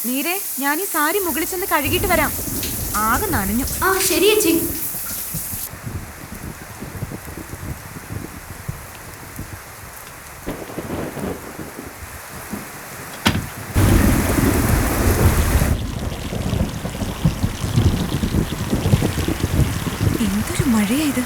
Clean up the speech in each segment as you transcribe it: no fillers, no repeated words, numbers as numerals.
നീരെ, ഞാൻ ഈ സാരി മുകളിൽ ചെന്ന് കഴുകിയിട്ട് വരാം. ആകെ നനഞ്ഞു. ആ ശരി ചേച്ചി. എന്തൊരു മഴയാ ഇത്.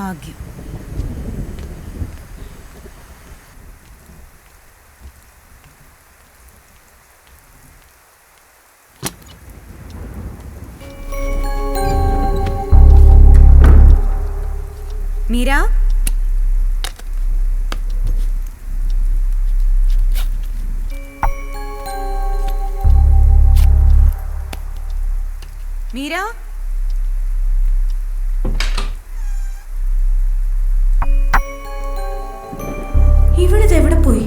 ഭാഗ്യം. മീര, മീര, ഇവളിത് എവിടെ പോയി?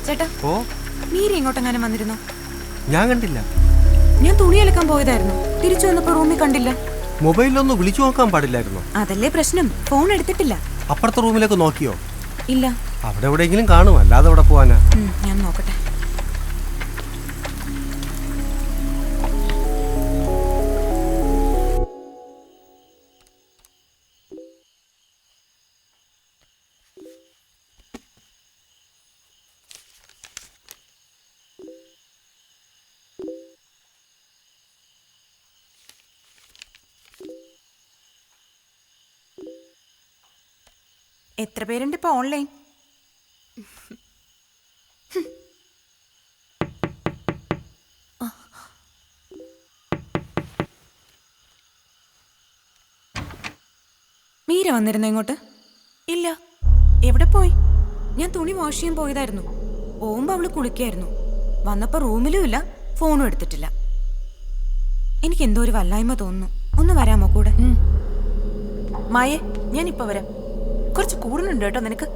ചേട്ടാ, മീര ഇങ്ങോട്ടെങ്ങാനും വന്നിരുന്നോ? ഞാൻ കണ്ടില്ല. ഞാൻ തുണി അലക്കാൻ പോയതായിരുന്നു. തിരിച്ചു വന്നപ്പോ റൂമിൽ കണ്ടില്ല. മൊബൈലിലൊന്ന് വിളിച്ചു നോക്കാൻ പാടില്ലായിരുന്നോ? അതല്ലേ പ്രശ്നം, ഫോൺ എടുത്തിട്ടില്ല. അപ്പുറത്തെ റൂമിലേക്ക് നോക്കിയോ? ഇല്ല. അവിടെ എവിടെയെങ്കിലും കാണും, അല്ലാതെ അവിടെ പോവാനാ? ഞാൻ നോക്കട്ടെ. എത്ര പേരുണ്ട് ഇപ്പൊ ഓൺലൈൻ? മീര വന്നിരുന്നോ ഇങ്ങോട്ട്? ഇല്ല. എവിടെ പോയി? ഞാൻ തുണി വാഷ് ചെയ്യാൻ പോയതായിരുന്നു. പോകുമ്പോ അവള് കുളിക്കായിരുന്നു. വന്നപ്പോ റൂമിലും ഇല്ല, ഫോണും എടുത്തിട്ടില്ല. എനിക്ക് എന്തോ ഒരു വല്ലായ്മ തോന്നുന്നു. ഒന്ന് വരാമോ കൂടെ? മായേ, ഞാൻ ഇപ്പൊ വരാം. കുറച്ച് കൂടുതലുണ്ട് കേട്ടോ നിനക്ക്.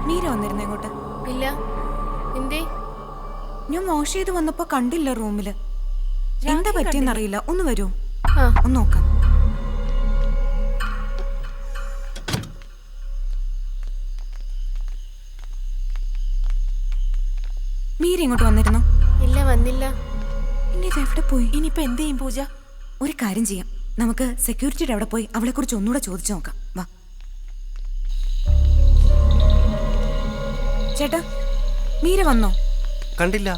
മീര വന്നിരുന്നോ ഇങ്ങോട്ട്? ഇല്ല. എന്തേ? ഞാൻ വാഷ് ചെയ്ത് വന്നപ്പോ കണ്ടില്ല റൂമില്. എന്താ പറ്റിയെന്നറിയില്ല. ഒന്ന് വരൂ, ഒന്ന് നോക്കാം. മീര ഇങ്ങോട്ട് വന്നിരുന്നോ? ഇല്ല, വന്നില്ല. ഇനി ഇത് എവിടെ പോയി? ഇനിയിപ്പോ എന്ത് ചെയ്യും പൂജ? ഒരു കാര്യം ചെയ്യാം, നമുക്ക് സെക്യൂരിറ്റിയുടെ അവിടെ പോയി അവളെ കുറിച്ച് ഒന്നുകൂടെ ചോദിച്ചു നോക്കാം. വാ ചേട്ടാ, മീര വന്നോ? കണ്ടില്ല.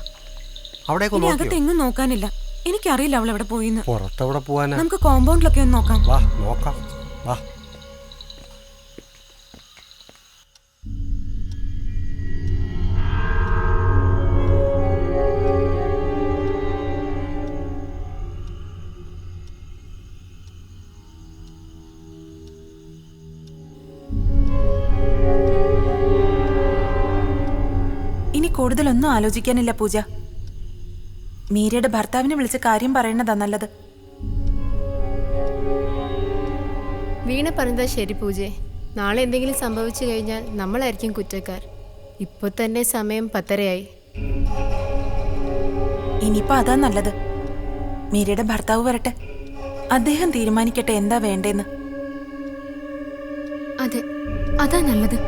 ഇനി അകത്തെങ്ങും നോക്കാനില്ല. എനിക്കറിയില്ല അവൾ എവിടെ പോയിന്ന്. പുറത്തെവിടെ പോവാനാ? നമുക്ക് കോമ്പൗണ്ടിലൊക്കെ ഒന്ന് നോക്കാം. വാ നോക്കാം, വാ. ഇനി കൂടുതലൊന്നും ആലോചിക്കാനില്ല പൂജ. മീരയുടെ ഭർത്താവിനെ വിളിച്ച് കാര്യം പറയണതാ നല്ലത്. വീണ പറഞ്ഞതാ ശരി പൂജെ. നാളെ എന്തെങ്കിലും സംഭവിച്ചു കഴിഞ്ഞാൽ നമ്മളായിരിക്കും കുറ്റക്കാർ. ഇപ്പൊ തന്നെ സമയം 10:30 ഇനിയിപ്പോ അതാ നല്ലത്. മീരയുടെ ഭർത്താവ് വരട്ടെ, അദ്ദേഹം തീരുമാനിക്കട്ടെ എന്താ വേണ്ടേന്ന്. അതെ, അതാ നല്ലത്.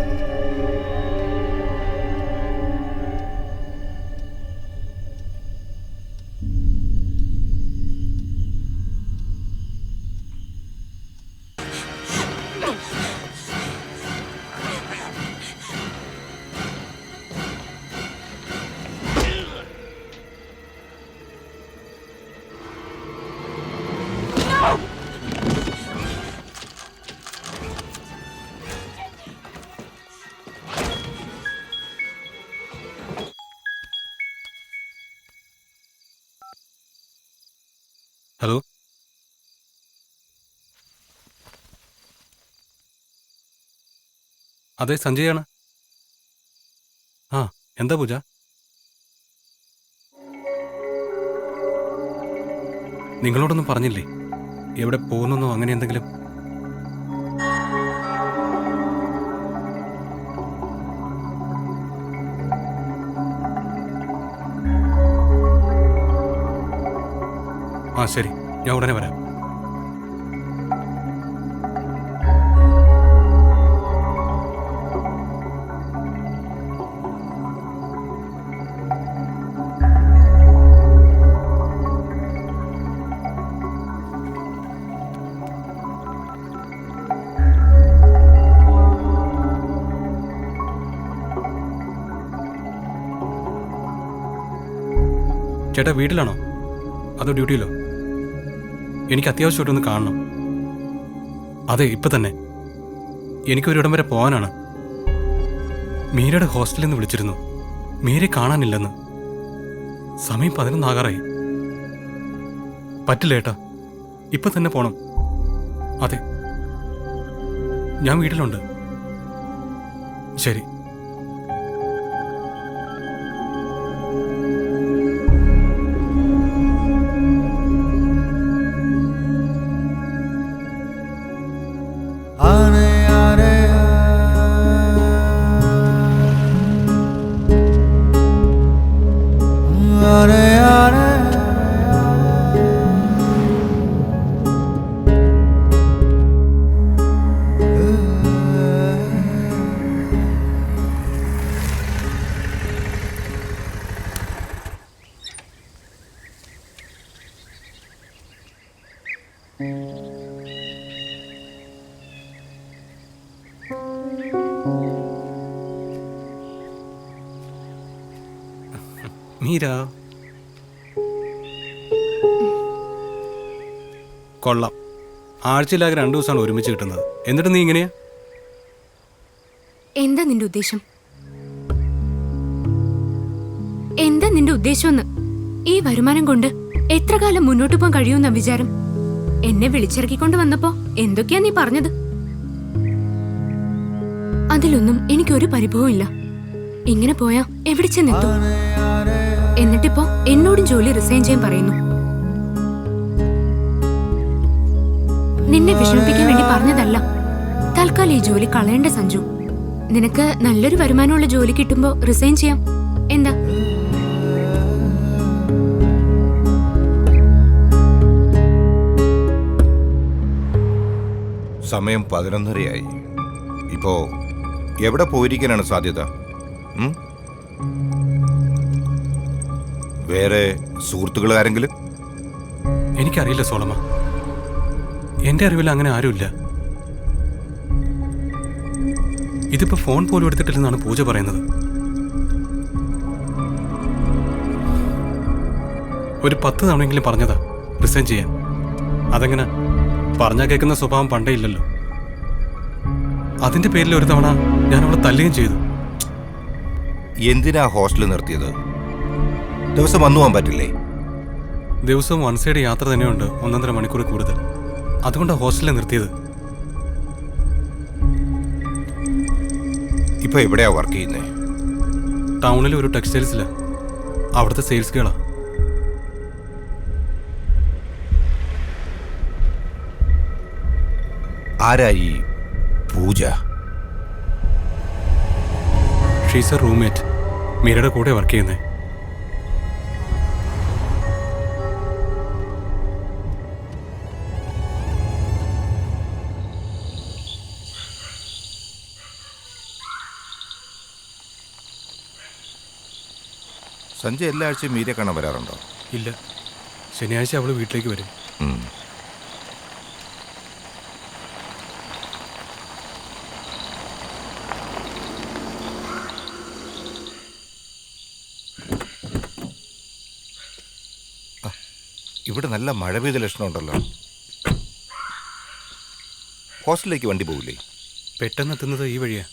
അതെ, സഞ്ജയാണ്. ആ, എന്താ പൂജ? നിങ്ങളോടൊന്നും പറഞ്ഞില്ലേ? എവിടെ പോകുന്നെന്നോ അങ്ങനെ എന്തെങ്കിലും? ആ ശരി, ഞാൻ ഉടനെ വരാം. ചേട്ടാ വീട്ടിലാണോ അതോ ഡ്യൂട്ടിയിലോ? എനിക്ക് അത്യാവശ്യമായിട്ടൊന്ന് കാണണം. അതെ, ഇപ്പം തന്നെ. എനിക്കൊരിടം വരെ പോകാനാണ്. മീരയുടെ ഹോസ്റ്റലിൽ നിന്ന് വിളിച്ചിരുന്നു. മീരെ കാണാനില്ലെന്ന്. സമയം 11 ആകാറായി. പറ്റില്ല ഏട്ടാ, ഇപ്പം തന്നെ പോണം. അതെ, ഞാൻ വീട്ടിലുണ്ട്. ശരി. മീര, കൊള്ളാം. ആഴ്ചയിലാകെ 2 ദിവസമാണ് ഒരുമിച്ച് കിട്ടുന്നത്. എന്നിട്ട് നീ ഇങ്ങനെയാ? എന്താ നിന്റെ ഉദ്ദേശം? എന്താ നിന്റെ ഉദ്ദേശമെന്ന്? ഈ വരുമാനം കൊണ്ട് എത്ര കാലം മുന്നോട്ട് പോകാൻ കഴിയുമെന്ന വിചാരം? എന്നെ വിളിച്ചിറക്കിക്കൊണ്ട് വന്നപ്പോ എന്തൊക്കെയാ നീ പറഞ്ഞത്? അതിലൊന്നും എനിക്കൊരു പരിഭവവും ഇല്ല. ഇങ്ങനെ പോയാ എവിടെ ചെന്നെത്തും? എന്നിട്ടിപ്പോ എന്നോടും ജോലി റിസൈൻ ചെയ്യാൻ പറയുന്നു. നിന്നെ വിഷമിപ്പിക്കാൻ വേണ്ടി പറഞ്ഞതല്ല. തൽക്കാലം ഈ ജോലി കളയേണ്ട സഞ്ജു. നിനക്ക് നല്ലൊരു വരുമാനമുള്ള ജോലി കിട്ടുമ്പോ റിസൈൻ ചെയ്യാം. എന്താ? സമയം 11:30 ഇപ്പോ എവിടെ പോയിരിക്കാനാണ് സാധ്യത? വേറെ സുഹൃത്തുക്കൾ ആരെങ്കിലും? എനിക്കറിയില്ല സോളമ. എന്റെ അറിവിൽ അങ്ങനെ ആരുമില്ല. ഇതിപ്പോ ഫോൺ പോലും എടുത്തിട്ടില്ലെന്നാണ് പൂജ പറയുന്നത്. ഒരു 10 തവണയെങ്കിലും പറഞ്ഞതാ റിസൈൻ ചെയ്യാൻ. അതെങ്ങനെ? പറഞ്ഞാൽ കേൾക്കുന്ന സ്വഭാവം പണ്ടേ ഇല്ലല്ലോ. അതിന്റെ പേരിൽ ഒരു തവണ ഞാൻ അവളെ തല്ലുകയും ചെയ്തു. എന്തിനാ ഹോസ്റ്റലിൽ നിർത്തിയത്? ദിവസം വന്നു പോകാൻ പറ്റില്ലേ? ദിവസവും 1 സൈഡ് യാത്ര തന്നെയുണ്ട്, 1.5 മണിക്കൂർ കൂടുതൽ. അതുകൊണ്ടാണ് ഹോസ്റ്റലിൽ നിർത്തിയത്. ഇപ്പൊ എവിടെയാ വർക്ക് ചെയ്യുന്നത്? ടൗണിലെ ഒരു ടെക്സ്റ്റൈൽസിലാ. അവിടുത്തെ സെയിൽസ് ഗേളാ. ആരായി പൂജ? She's A roommate. മീരയുടെ കൂടെ വർക്ക് ചെയ്യുന്നേ. സഞ്ജയ് എല്ലാ ആഴ്ചയും മീരെ കാണാൻ വരാറുണ്ടോ? ഇല്ല, ശനിയാഴ്ച അവള് വീട്ടിലേക്ക് വരും. ഇവിടെ നല്ല മഴ പെയ്ത ലക്ഷണമുണ്ടല്ലോ. ഹോസ്റ്റലിലേക്ക് വണ്ടി പോകില്ലേ? പെട്ടെന്ന് എത്തുന്നത് ഈ വഴിയാ.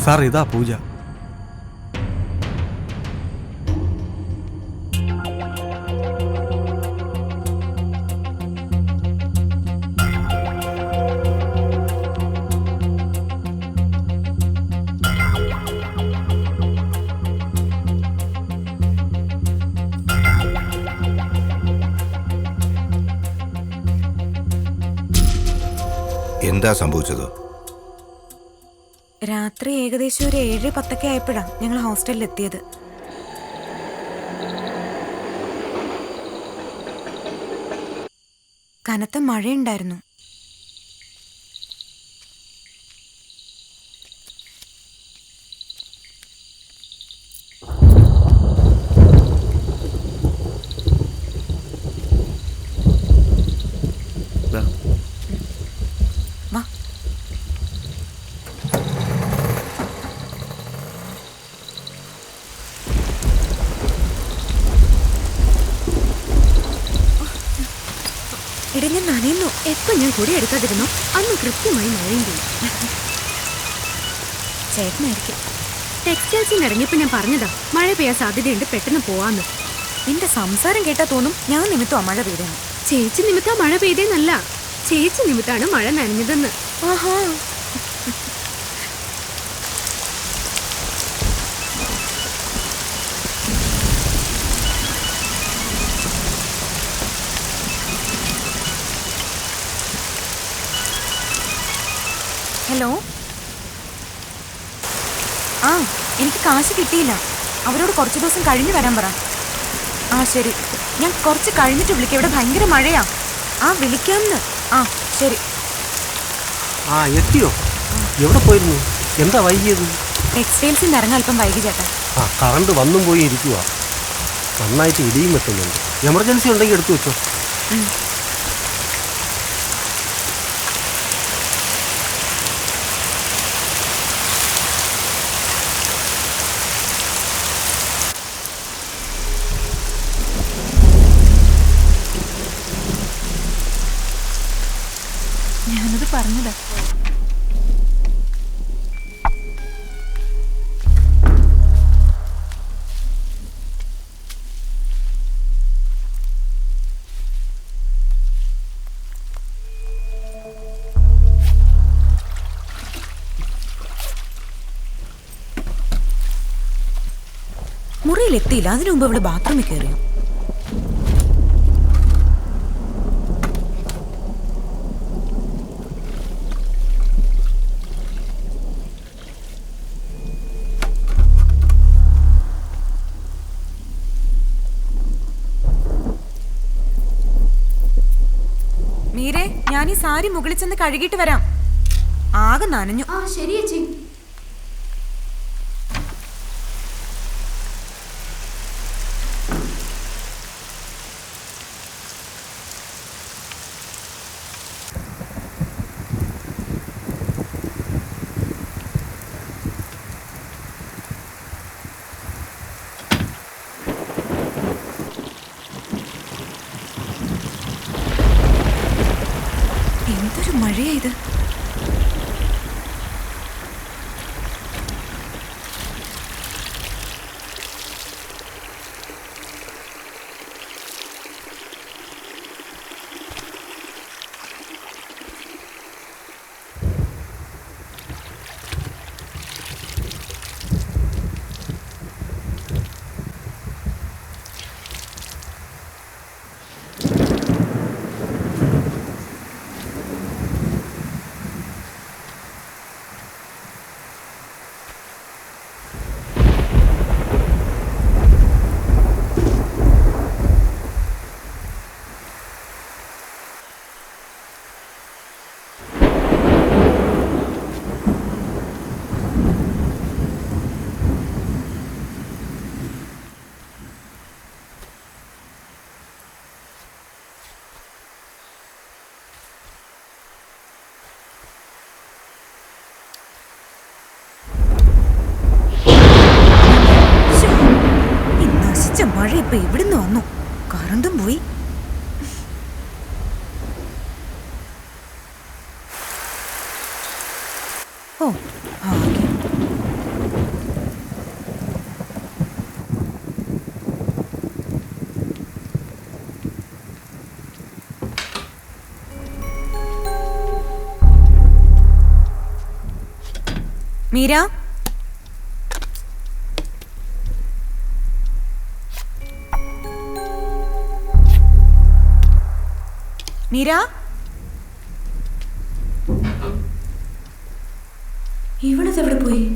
സാർ ഇതാ പൂജ. എന്താ സംഭവിച്ചത്? രാത്രി ഏകദേശം ഒരു 7-10 ആയപ്പോഴാണ് ഞങ്ങൾ ഹോസ്റ്റലിൽ എത്തിയത്. കനത്ത മഴയുണ്ടായിരുന്നു. ദാ. വാ. ഇടഞ്ഞ നനയുന്നു. എപ്പോ ഞാൻ കൂടി എടുക്കാതിരുന്നു അന്ന് കൃത്യമായി മഴയും പോയി. ചേട്ടനായിരിക്കും. ടെക്സ്റ്റൈൽസിൽ ഇറങ്ങിയപ്പോ ഞാൻ പറഞ്ഞതാ മഴ പെയ്യാൻ സാധ്യതയുണ്ട്, പെട്ടെന്ന് പോവാന്ന്. നിന്റെ സംസാരം കേട്ടാ തോന്നും ഞാൻ നിമിത്തമാ മഴ പെയ്തെന്ന്. ചേച്ചി നിമിത്താ മഴ പെയ്തേന്നല്ല, ചേച്ചി നിമിത്താണ് മഴ നനഞ്ഞതെന്ന്. ആഹാ. ഹലോ. ആ, എനിക്ക് കാശ് കിട്ടിയില്ല. അവരോട് കുറച്ച് ദിവസം കഴിഞ്ഞ് വരാൻ പറ. ആ ശരി, ഞാൻ കുറച്ച് കഴിഞ്ഞിട്ട് വിളിക്കാം. ഇവിടെ ഭയങ്കര മഴയാ. ആ വിളിക്കാമെന്ന്. ആ ശരി. ആ എത്തിയോ? എവിടെ പോയിരുന്നു? എന്താ വൈകിയത്? ടെക്സ്റ്റൈൽസിൽ നിന്ന് ഇറങ്ങാൻ അല്പം വൈകി ചേട്ടാ. ആ കറണ്ട് വന്നും പോയി ഇരിക്കുക. നന്നായിട്ട് ഇടിയും വെട്ടുന്നുണ്ട്. എമർജൻസി ഉണ്ടെങ്കിൽ എടുത്തു വെച്ചോ. ഞാനത് പറഞ്ഞതാ. മുറിയിലെത്തിയില്ല. അതിനു മുമ്പ് ഇവിടെ ബാത്റൂമിൽ കയറിയോ? മീരെ, ഞാൻ ഈ സാരി മുകളിൽ ചെന്ന് കഴുകിയിട്ട് വരാം. ആകെ നനഞ്ഞു. ആ ശരി ചേച്ചി. എന്തൊരു മഴയാ ഇത്. മഴ ഇപ്പൊ എവിടുന്ന് വന്നു? കറണ്ടും പോയി. ഓ ഭാഗ്യം. മീര, മീര, ഇവളിതെവിടെ പോയി?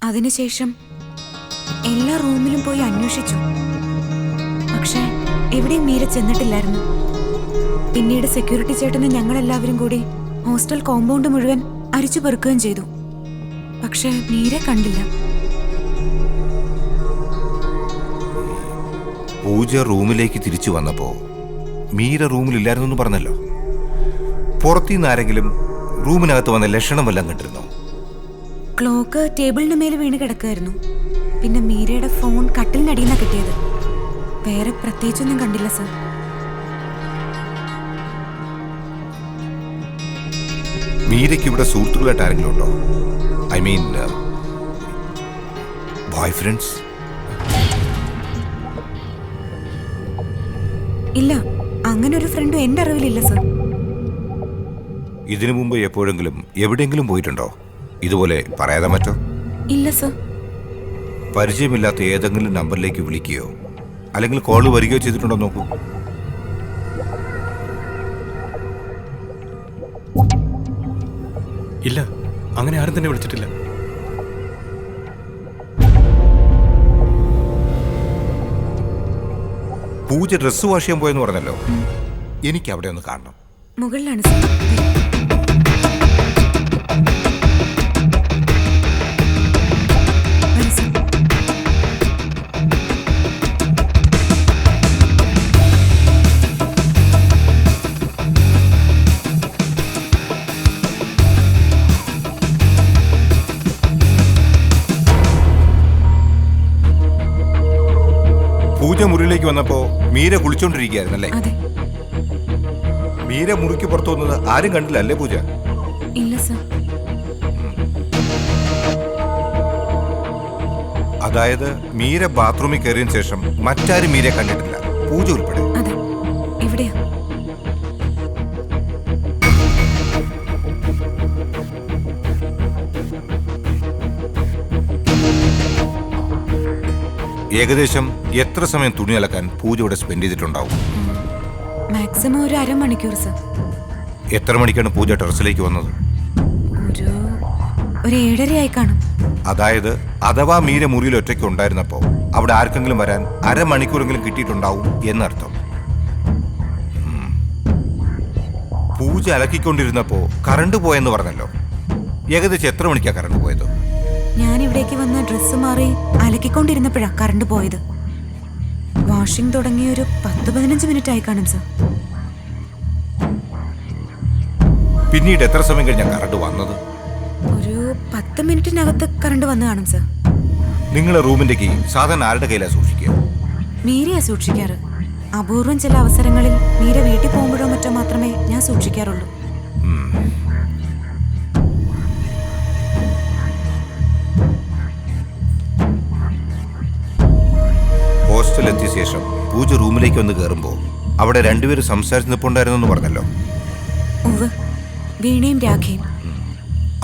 അതിനുശേഷം എല്ലാ റൂമിലും പോയി അന്വേഷിച്ചു. പക്ഷേ എവിടെയും മീര ചെന്നിട്ടില്ലായിരുന്നു. പിന്നീട് സെക്യൂരിറ്റി ചേട്ടനും ഞങ്ങളെല്ലാവരും കൂടി ഹോസ്റ്റൽ കോമ്പൗണ്ട് മുഴുവൻ അരിച്ചു പെറുക്കുകയും ചെയ്തു. പക്ഷേ മീരെ കണ്ടില്ല. പൂജ റൂമിലേക്ക് തിരിച്ചു വന്നപ്പോ മീര റൂമിലില്ലായിരുന്നു പറഞ്ഞല്ലോ. പുറത്തുനിന്ന് ആരെങ്കിലും റൂമിനകത്ത് വന്ന ലക്ഷണം വല്ലതും കണ്ടിരുന്നോ? ക്ലോക്ക് ടേബിളിന് മേലെ വീണ് കിടക്കുമായിരുന്നു. പിന്നെ മീരയുടെ ഫോൺ കട്ടിലിനടിയിൽ നിന്നാണ് കിട്ടിയത്. വേറെ പ്രത്യേകിച്ചൊന്നും കണ്ടില്ല സർ. മീരയ്ക്ക് ഇവിടെ സുഹൃത്തുക്കളായിട്ട് ആരെങ്കിലും ഉണ്ടോ? I mean boy friends? ഇല്ല, അങ്ങനെ ഒരു ഫ്രണ്ടും എൻ്റെ അറിവിലില്ല സർ. ഇതിനു മുമ്പ് എപ്പോഴെങ്കിലും എവിടെയെങ്കിലും പോയിട്ടുണ്ടോ? ഇതുപോലെ പറയാതെ മറ്റോ? ഇല്ല സർ. പരിചയമില്ലാത്ത ഏതെങ്കിലും നമ്പറിലേക്ക് വിളിക്കുകയോ അല്ലെങ്കിൽ കോള് വരികയോ ചെയ്തിട്ടുണ്ടോ നോക്കൂ. ഇല്ല, അങ്ങനെ ആരും തന്നെ വിളിച്ചിട്ടില്ല. പൂജ ഡ്രസ്സ് വാഷ് ചെയ്യാൻ പോയെന്ന് പറഞ്ഞല്ലോ. എനിക്ക് അവിടെ ഒന്ന് കാണണം. മുകളിലാണ് സർ. പൂജ മുറിയിലേക്ക് വന്നപ്പോ മീര കുളിച്ചോണ്ടിരിക്കുകയായിരുന്നല്ലേ? അതെ. മീര മുറിക്ക് പുറത്തു വന്നത് ആരും കണ്ടില്ല അല്ലേ പൂജ? ഇല്ല സർ. അതായത് മീര ബാത്റൂമിൽ കയറിയതിനു ശേഷം മറ്റാരും മീരെ കണ്ടിട്ടില്ല, പൂജ ഉൾപ്പെടെ? അതെ. എവിടെയാ? ഏകദേശം എത്ര സമയം തുണി അലക്കാൻ പൂജ ഇവിടെ സ്പെൻഡ് ചെയ്തിട്ടുണ്ടാവും? മാക്സിമം ഒരു അരമണിക്കൂർ സർ. എത്ര മണിക്കാണ് പൂജ ടെറസിലേക്ക് വന്നത്? ഒരു 7:30 കാണും. അതായത് അഥവാ മീര മുറിയിൽ ഒറ്റയ്ക്ക് ഉണ്ടായിരുന്നപ്പോ അവിടെ ആർക്കെങ്കിലും വരാൻ അരമണിക്കൂറെങ്കിലും കിട്ടിയിട്ടുണ്ടാവും എന്നർത്ഥം. പൂജ അലക്കിക്കൊണ്ടിരുന്നപ്പോ കറണ്ട് പോയെന്ന് പറഞ്ഞല്ലോ. ഏകദേശം എത്ര മണിക്കാ കറണ്ട് പോയത്? ഞാൻ ഇവിടേക്ക് വന്ന് ഡ്രസ്സ് മാറി അലക്കിക്കൊണ്ടിരുന്നപ്പോഴാ കറണ്ട് പോയത്. വാഷിംഗ് തുടങ്ങി ഒരു 10-15 മിനിറ്റ് ആയി കാണും സർ. പിന്നീട് എത്ര സമയം കഴിഞ്ഞാ കറണ്ട് വന്നത്? ഒരു 10 മിനിറ്റിനകത്ത് കറണ്ട് വന്ന് കാണും സർ. നിങ്ങളെ റൂമിന്റെ കീ സാധാരണ ആരുടെ കയ്യിലാണ് സൂക്ഷിക്കുക? മീരയാ സൂക്ഷിക്കാറ്. അപൂർവം ചില അവസരങ്ങളിൽ മീര വീട്ടിൽ പോകുമ്പോഴോ മറ്റോ മാത്രമേ ഞാൻ സൂക്ഷിക്കാറുള്ളൂ. ഹോസ്റ്റലെത്തിയ ശേഷം പൂജ റൂമിലേക്ക് വന്ന് കയറുമ്പോൾ അവിടെ രണ്ടുപേരും സംസാരിച്ച് നിൽപ്പുണ്ടായിരുന്നെന്ന് പറഞ്ഞല്ലോ. ഉവ്വ്, വീണയും രാഖയും.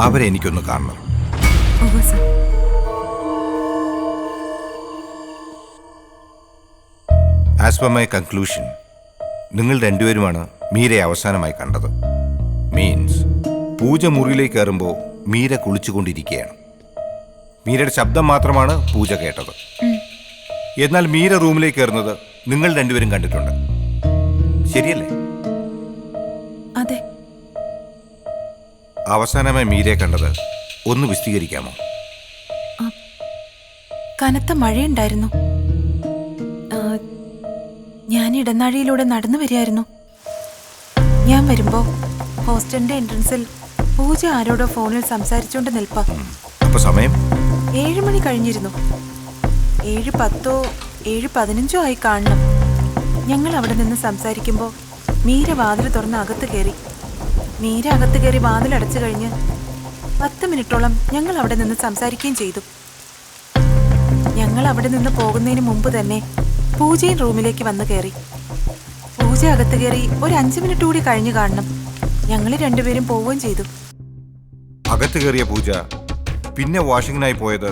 അവരെ എനിക്കൊന്ന് കാണണം. ഉവ്വ് sir. As per my conclusion, നിങ്ങൾ രണ്ടുപേരുമാണ് മീരയെ അവസാനമായി കണ്ടത്. മീൻസ് പൂജ മുറിയിലേക്ക് കയറുമ്പോൾ മീര കുളിച്ചുകൊണ്ടിരിക്കുകയാണ്. മീരയുടെ ശബ്ദം മാത്രമാണ് പൂജ കേട്ടത്. എന്നാൽ മീര റൂമിലേക്ക് കയറുന്നത് നിങ്ങൾ രണ്ടുപേരും കണ്ടിട്ടുണ്ട്, ശരിയല്ലേ? അതെ. അവസാനമായി മീരയെ കണ്ടത് ഒന്ന് വിശദീകരിക്കാമോ? കനത്ത മഴയുണ്ടായിരുന്നു. ഞാൻ ഇടനാഴിയിലൂടെ നടന്നു വരികയായിരുന്നു. ഞാൻ വരുമ്പോ ഹോസ്റ്റലിന്റെ എൻട്രൻസിൽ പൂജ ആരോടോ ഫോണിൽ സംസാരിച്ചുകൊണ്ട് നിൽപ്പാ. അപ്പൊ സമയം 7 മണി കഴിഞ്ഞിരുന്നു. 7:10 7:15 ആയി കാണണം. ഞങ്ങൾ അവിടെ നിന്ന് സംസാരിക്കുമ്പോൾ മീര വാതിൽ തുറന്ന് അകത്ത് കയറി. മീര അകത്ത് കയറി വാതിൽ അടച്ചു കഴിഞ്ഞ് 10 മിനിറ്റോളം ഞങ്ങൾ അവിടെ നിന്ന് സംസാരിക്കുകയും ചെയ്തു. ഞങ്ങൾ അവിടെ നിന്ന് പോകുന്നതിന് മുമ്പ് തന്നെ പൂജയും റൂമിലേക്ക് വന്ന് കയറി. പൂജ അകത്ത് കയറി ഒരു 5 മിനിറ്റ് കൂടി കഴിഞ്ഞു കാണണം. ഞങ്ങൾ രണ്ടുപേരും പോവുകയും ചെയ്തു. അകത്ത് കയറിയ പൂജ പിന്നെ വാഷിങ്ങിനായി പോയത്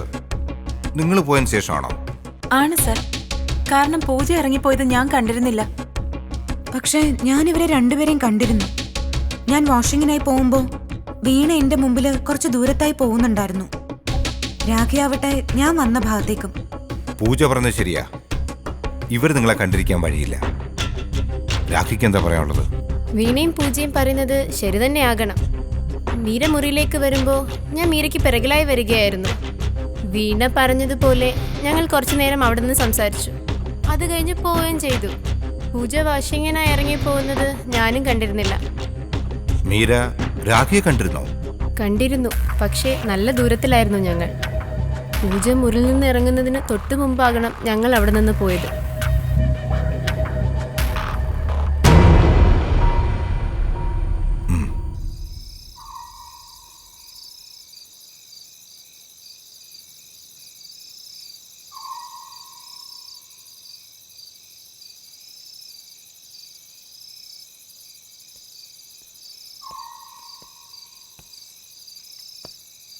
നിങ്ങൾ പോയതിന് ശേഷമാണോ? ആണ് സർ. കാരണം പൂജ ഇറങ്ങിപ്പോയത് ഞാൻ കണ്ടിരുന്നില്ല. പക്ഷേ ഞാൻ ഇവരെ രണ്ടുപേരെയും കണ്ടിരുന്നു. ഞാൻ വാഷിങ്ങിനായി പോകുമ്പോൾ വീണ എന്റെ മുമ്പിൽ കുറച്ച് ദൂരത്തായി പോകുന്നുണ്ടായിരുന്നു. രാഖിയാവട്ടെ ഞാൻ വന്ന ഭാഗത്തേക്കും. പൂജ പറഞ്ഞത് ശരിയാ, ഇവർ നിങ്ങളെ കണ്ടിരിക്കാൻ വഴിയില്ല. രാഖിക്ക് എന്താ പറയാനുള്ളത്? വീണയും പൂജയും പറയുന്നത് ശരി തന്നെയാകണം. മീര മുറിയിലേക്ക് വരുമ്പോൾ ഞാൻ മീരയ്ക്ക് പിറകിലായി വരികയായിരുന്നു. വീണ പറഞ്ഞതുപോലെ ഞങ്ങൾ കുറച്ചു നേരം അവിടെ നിന്ന് സംസാരിച്ചു. അത് കഴിഞ്ഞ് പോവുകയും ചെയ്തു. പൂജ വാഷിങ്ങിനായി ഇറങ്ങി പോകുന്നത് ഞാനും കണ്ടിരുന്നില്ല. മീര രാഖിയെ കണ്ടിരുന്നോ? കണ്ടിരുന്നു, പക്ഷേ നല്ല ദൂരത്തിലായിരുന്നു ഞങ്ങൾ. പൂജ മുറിയിൽ നിന്ന് ഇറങ്ങുന്നതിന് തൊട്ടു മുമ്പാകണം ഞങ്ങൾ അവിടെ നിന്ന് പോയത്.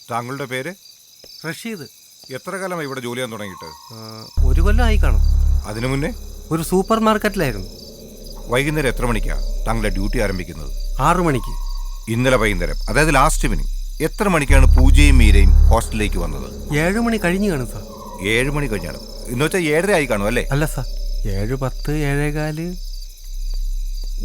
താങ്കളുടെ പേര്? റഷീദ്. എത്ര കാലമായി ഇവിടെ ജോലി ചെയ്യാൻ തുടങ്ങിയിട്ട്? 1 കൊല്ലമായി കാണും. അതിനു മുന്നേ ഒരു സൂപ്പർ മാർക്കറ്റിലായിരുന്നു. വൈകുന്നേരം എത്ര മണിക്കാണ് താങ്കളുടെ ഡ്യൂട്ടി ആരംഭിക്കുന്നത്? 6 മണിക്ക്. ഇന്നലെ വൈകുന്നേരം, അതായത് ലാസ്റ്റ് ഇവനിങ് എത്ര മണിക്കാണ് പൂജയും മീരയും ഹോസ്റ്റലിലേക്ക് വന്നത്? 7 മണി കഴിഞ്ഞ് കാണും സാർ. 7 മണി കഴിഞ്ഞാണ് എന്ന് വെച്ചാൽ 7:30 ആയി കാണും അല്ലേ? അല്ല സാർ, 7:10 7:15.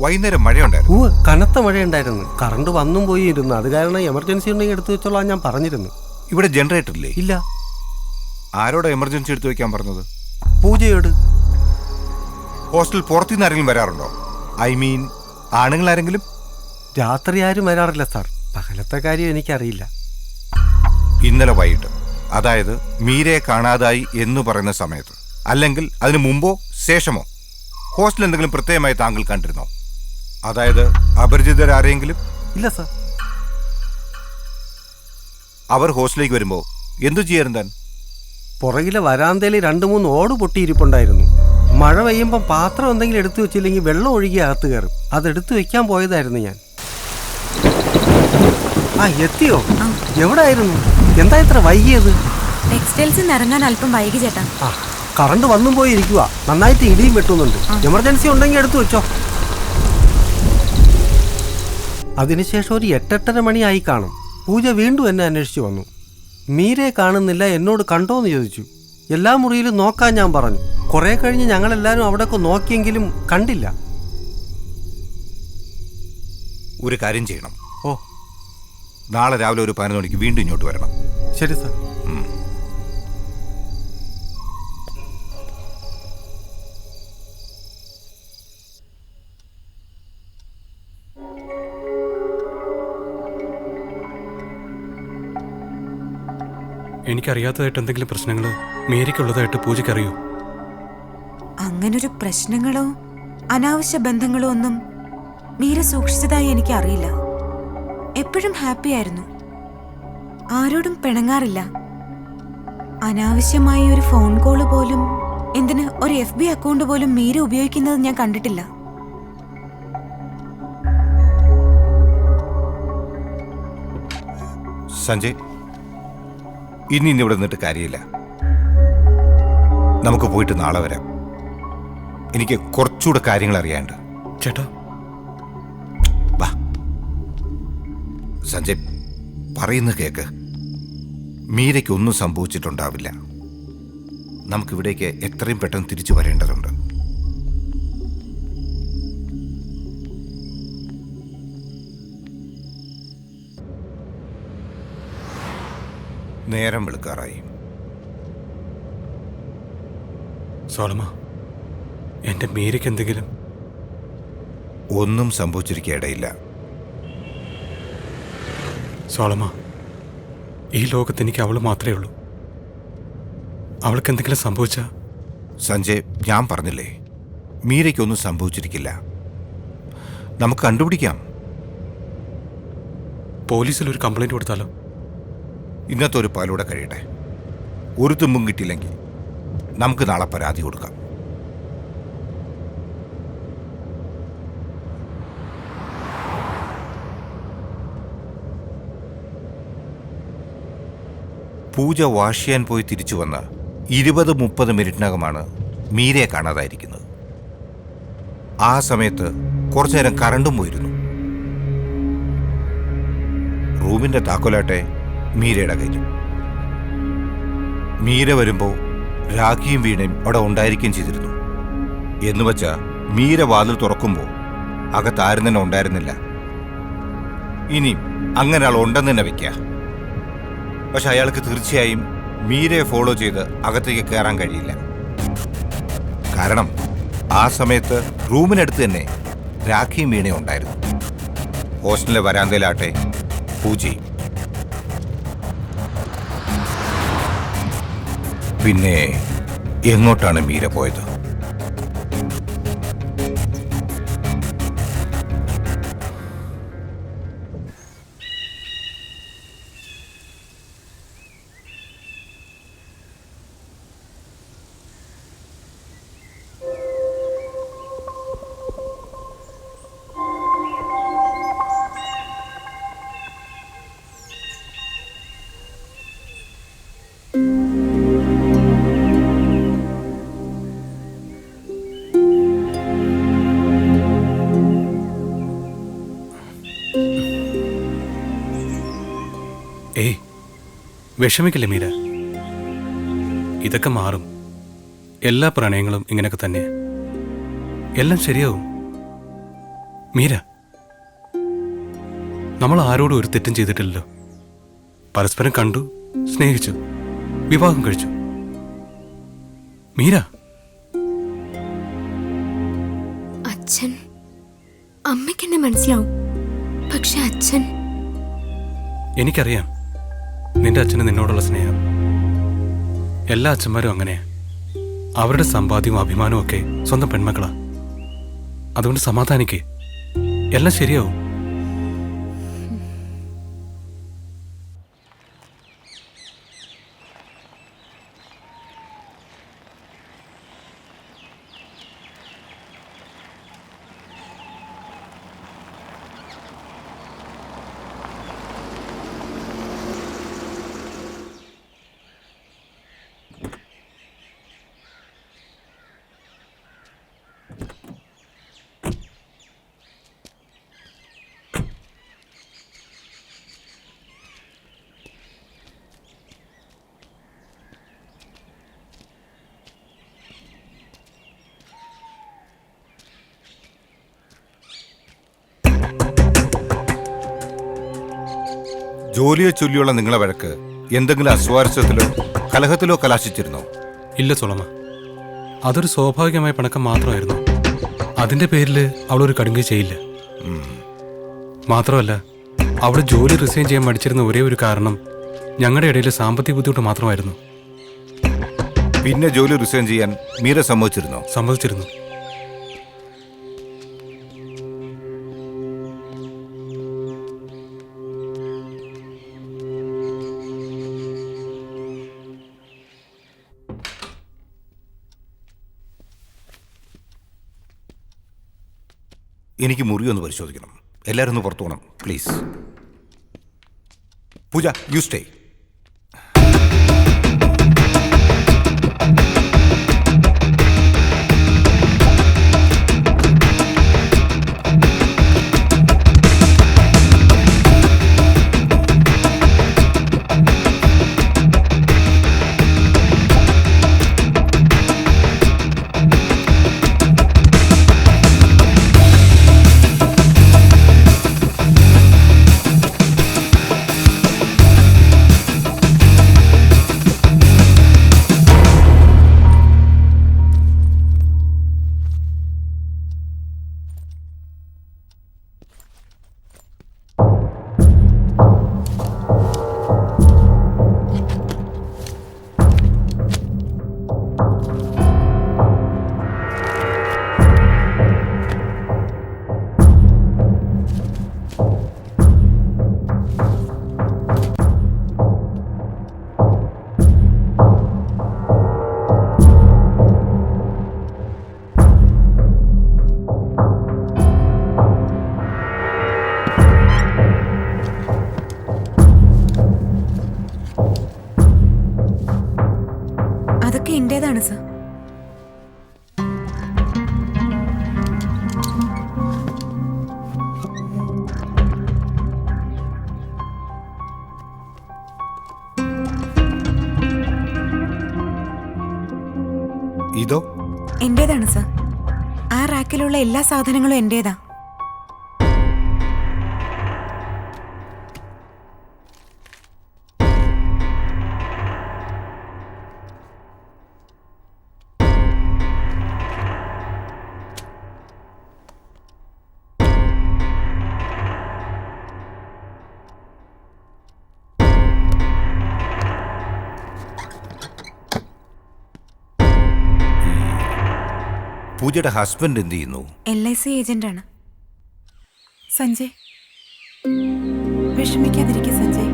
വൈകുന്നേരം മഴയുണ്ടായിരുന്നു? കനത്ത മഴയുണ്ടായിരുന്നു. കറണ്ട് വന്നും പോയി ഇരുന്നു. അത് കാരണം എമർജൻസി ഉണ്ടെങ്കിൽ എടുത്തു വെച്ചോളാം ഞാൻ പറഞ്ഞിരുന്നു. ഇവിടെ ജനറേറ്റർ ഇല്ലേ? ഇല്ല. ആരോടാ എമർജൻസി എടുത്തു വെക്കാൻ പറഞ്ഞത്? പൂജയോട്. ഹോസ്റ്റൽ പുറത്തുനിന്ന് ആരെങ്കിലും വരാറുണ്ടോ? ഐ മീൻ ആണുങ്ങൾ ആരെങ്കിലും? രാത്രി ആരും വരാറില്ല സാർ. പകലത്തെ കാര്യം എനിക്കറിയില്ല. ഇന്നലെ വൈകിട്ട്, അതായത് മീരയെ കാണാതായി എന്ന് പറയുന്ന സമയത്ത്, അല്ലെങ്കിൽ അതിനു മുമ്പോ ശേഷമോ ഹോസ്റ്റൽ എന്തെങ്കിലും പ്രത്യേകമായി താങ്കൾ കണ്ടിരുന്നോ? അതായത് അപരിചിതരാരെങ്കിലും? ഇല്ല സാർ. അവർ ഹോസ്റ്റലിലേക്ക് വരുമ്പോൾ എന്തു ചെയ്യാറുണ്ട് താൻ? പുറകിലെ വരാന്തയിൽ 2-3 ഓട് പൊട്ടിയിരിപ്പുണ്ടായിരുന്നു. മഴ പെയ്യുമ്പോൾ പാത്രം എന്തെങ്കിലും എടുത്തു വെച്ചില്ലെങ്കിൽ വെള്ളം ഒഴുകി അകത്ത് കയറും. അതെടുത്തു വെക്കാൻ പോയതായിരുന്നു ഞാൻ. എത്തിയോ? എവിടെ ആയിരുന്നു? എന്താ ഇത്ര വൈകിയത്? ടെക്സ്റ്റൈൽസിൽ നിന്ന് ഇറങ്ങാൻ അല്പം വൈകി ചേട്ടാ. കറണ്ട് വന്നും പോയി ഇരിക്കുക. നന്നായിട്ട് ഇടിയും വെട്ടുന്നുണ്ട്. എമർജൻസി ഉണ്ടെങ്കിൽ എടുത്തു വെച്ചോ. അതിനുശേഷം ഒരു 8-8:30 മണിയായി കാണും. പൂജ വീണ്ടും എന്നെ അന്വേഷിച്ചു വന്നു. മീരയെ കാണുന്നില്ല, എന്നോട് കണ്ടോന്ന് ചോദിച്ചു. എല്ലാ മുറിയിലും നോക്കാൻ ഞാൻ പറഞ്ഞു. കുറെ കഴിഞ്ഞ് ഞങ്ങളെല്ലാവരും അവിടെയൊക്കെ നോക്കിയെങ്കിലും കണ്ടില്ല. ഒരു കാര്യം ചെയ്യണം. ഓ, നാളെ രാവിലെ ഒരു 11 മണിക്ക് വീണ്ടും ഇങ്ങോട്ട് വരണം. ശരി സാർ. എനിക്കറിയാത്തതായിട്ട് എന്തെങ്കിലും പ്രശ്നങ്ങൾ മേരിക്കുള്ളതായിട്ട് പൂജയ്ക്കറിയോ? അങ്ങനൊരു പ്രശ്നങ്ങളോ അനാവശ്യ ബന്ധങ്ങളോ ഒന്നും മീര സൂക്ഷിച്ചതായി എനിക്ക് അറിയില്ല. എപ്പോഴും ഹാപ്പി ആയിരുന്നു. ആരോടും പിണങ്ങാറില്ല. അനാവശ്യമായ ഒരു ഫോൺ കോള് പോലും, എന്തിന് ഒരു FB അക്കൗണ്ട് പോലും മീര ഉപയോഗിക്കുന്നത് ഞാൻ കണ്ടിട്ടില്ല. സഞ്ജയ്, ഇനി ഇവിടെ നിന്നിട്ട് കാര്യമില്ല. നമുക്ക് പോയിട്ട് നാളെ വരാം. എനിക്ക് കുറച്ചുകൂടെ കാര്യങ്ങൾ അറിയാനുണ്ട്. ചേട്ടാ, വാ സഞ്ജയ്, പറയുന്ന കേക്ക്. മീരയ്ക്കൊന്നും സംഭവിച്ചിട്ടുണ്ടാവില്ല. നമുക്കിവിടേക്ക് എത്രയും പെട്ടെന്ന് തിരിച്ചു വരേണ്ടതുണ്ട്. നേരം വെളുക്കാറായി. സോളമ, എന്റെ മീരയ്ക്ക് എന്തെങ്കിലും? ഒന്നും സംഭവിച്ചിരിക്കേയിടയില്ല. സോളമ, ഈ ലോകത്ത് എനിക്ക് അവള് മാത്രമേ ഉള്ളൂ. അവൾക്ക് എന്തെങ്കിലും സംഭവിച്ചാ? സഞ്ജയ്, ഞാൻ പറഞ്ഞില്ലേ, മീരയ്ക്കൊന്നും സംഭവിച്ചിരിക്കില്ല. നമുക്ക് കണ്ടുപിടിക്കാം. പോലീസിൽ ഒരു കംപ്ലൈന്റ് കൊടുത്താലോ? ഇന്നത്തെ ഒരു പാലൂടെ കഴിയട്ടെ. ഒരു തുമ്പും കിട്ടിയില്ലെങ്കിൽ നമുക്ക് നാളെ പരാതി കൊടുക്കാം. പൂജ വാഷ് ചെയ്യാൻ പോയി തിരിച്ചു വന്ന 20-30 മിനിറ്റിനകമാണ് മീരയെ കാണാതായിരിക്കുന്നത്. ആ സമയത്ത് കുറച്ചു നേരം കറണ്ടും പോയിരുന്നു. റൂമിന്റെ താക്കോലാട്ടെ മീരയുടെ കയ്യിലും. മീര വരുമ്പോൾ രാഖിയും വീണയും അവിടെ ഉണ്ടായിരിക്കുകയും ചെയ്തിരുന്നു. എന്നുവെച്ചാ മീര വാതിൽ തുറക്കുമ്പോൾ അകത്താരും തന്നെ ഉണ്ടായിരുന്നില്ല. ഇനി അങ്ങനെ ആൾ ഉണ്ടെന്ന് തന്നെ വെക്കുക. പക്ഷെ അയാൾക്ക് തീർച്ചയായും മീരയെ ഫോളോ ചെയ്ത് അകത്തേക്ക് കയറാൻ കഴിയില്ല. കാരണം ആ സമയത്ത് റൂമിനടുത്ത് തന്നെ രാഖിയും വീണയും ഉണ്ടായിരുന്നു. ഹോസ്റ്റലിലെ വരാന്തയിലാട്ടെ പൂജയും. പിന്നെ എങ്ങോട്ടാണ് മീര പോയത്? ഏയ്, വിഷമിക്കില്ലേ മീര. ഇതൊക്കെ മാറും. എല്ലാ പ്രണയങ്ങളും ഇങ്ങനെയൊക്കെ തന്നെ. എല്ലാം ശരിയാവും. മീര, നമ്മൾ ആരോടും ഒരു തെറ്റും ചെയ്തിട്ടില്ലല്ലോ. പരസ്പരം കണ്ടു, സ്നേഹിച്ചു, വിവാഹം കഴിച്ചു. മീര, അച്ഛൻ, അമ്മയ്ക്കെന്നെ മനസ്സിലാവും. പക്ഷെ അച്ഛൻ, എനിക്കറിയാം നിന്റെ അച്ഛന് നിന്നോടുള്ള സ്നേഹം. എല്ലാ അച്ഛന്മാരും അങ്ങനെയാ. അവരുടെ സമ്പാദ്യവും അഭിമാനവും ഒക്കെ സ്വന്തം പെൺമക്കളാ. അതുകൊണ്ട് സമാധാനിക്കേ, എല്ലാം ശരിയാവും. ജോലിയെ ചൊല്ലിയുള്ള നിങ്ങളെ വഴക്ക് എന്തെങ്കിലും അസ്വാരസ്യത്തിലോ കലഹത്തിലോ കലാശിച്ചിരുന്നോ? ഇല്ല സോളമ, അതൊരു സ്വാഭാവികമായ പിണക്കം മാത്രമായിരുന്നു. അതിന്റെ പേരിൽ അവളൊരു കടുങ്കൈ ചെയ്യില്ല. മാത്രമല്ല, അവൾ ജോലി റിസൈൻ ചെയ്യാൻ മടിച്ചിരുന്ന ഒരേ ഒരു കാരണം ഞങ്ങളുടെ ഇടയിൽ സാമ്പത്തിക ബുദ്ധിമുട്ട് മാത്രമായിരുന്നു. പിന്നെ ജോലി റിസൈൻ ചെയ്യാൻ മീര സമ്മതിച്ചിരുന്നോ? സമ്മതിച്ചിരുന്നു. എനിക്ക് മുറി ഒന്ന് പരിശോധിക്കണം. എല്ലാവരും ഒന്ന് പുറത്തു പോകണം പ്ലീസ്. Pooja, you stay. ആണ് സർ. ഇതോ? എന്റേതാണ് സർ. ആ റാക്കിലുള്ള എല്ലാ സാധനങ്ങളും എന്റേതാ. പൂജയുടെ ഹസ്ബൻഡ് എന്ത് ചെയ്യുന്നു? LIC ഏജന്റാണ്. സഞ്ജയ്, വിഷമിക്കാതിരിക്കും സഞ്ജയ്.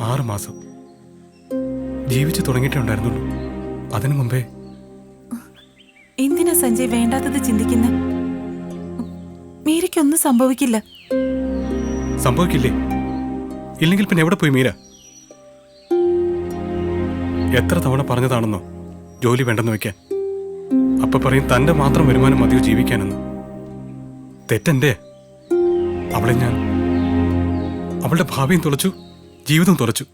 ആറ് മാസം ജീവിച്ചു തുടങ്ങിയിട്ടേ ഉണ്ടായിരുന്നുള്ളൂ. അതിനു മുമ്പേ എന്തിനാ സഞ്ജയ് വേണ്ടാത്തത് ചിന്തിക്കുന്നെ? മീരയ്ക്കൊന്നും സംഭവിക്കില്ല. സംഭവിക്കില്ലേ? ഇല്ലെങ്കിൽ പിന്നെ എവിടെ പോയി മീര? എത്ര തവണ പറഞ്ഞതാണെന്നോ ജോലി വേണ്ടെന്ന് വെക്കാൻ. അപ്പൊ പറയും തന്റെ മാത്രം വരുമാനം മതിയോ ജീവിക്കാനെന്ന്. തെറ്റെന്റെ. അവളെ ഞാൻ അവളുടെ ഭാവിയും തുളച്ചു, ജീവിതം തുറച്ചു.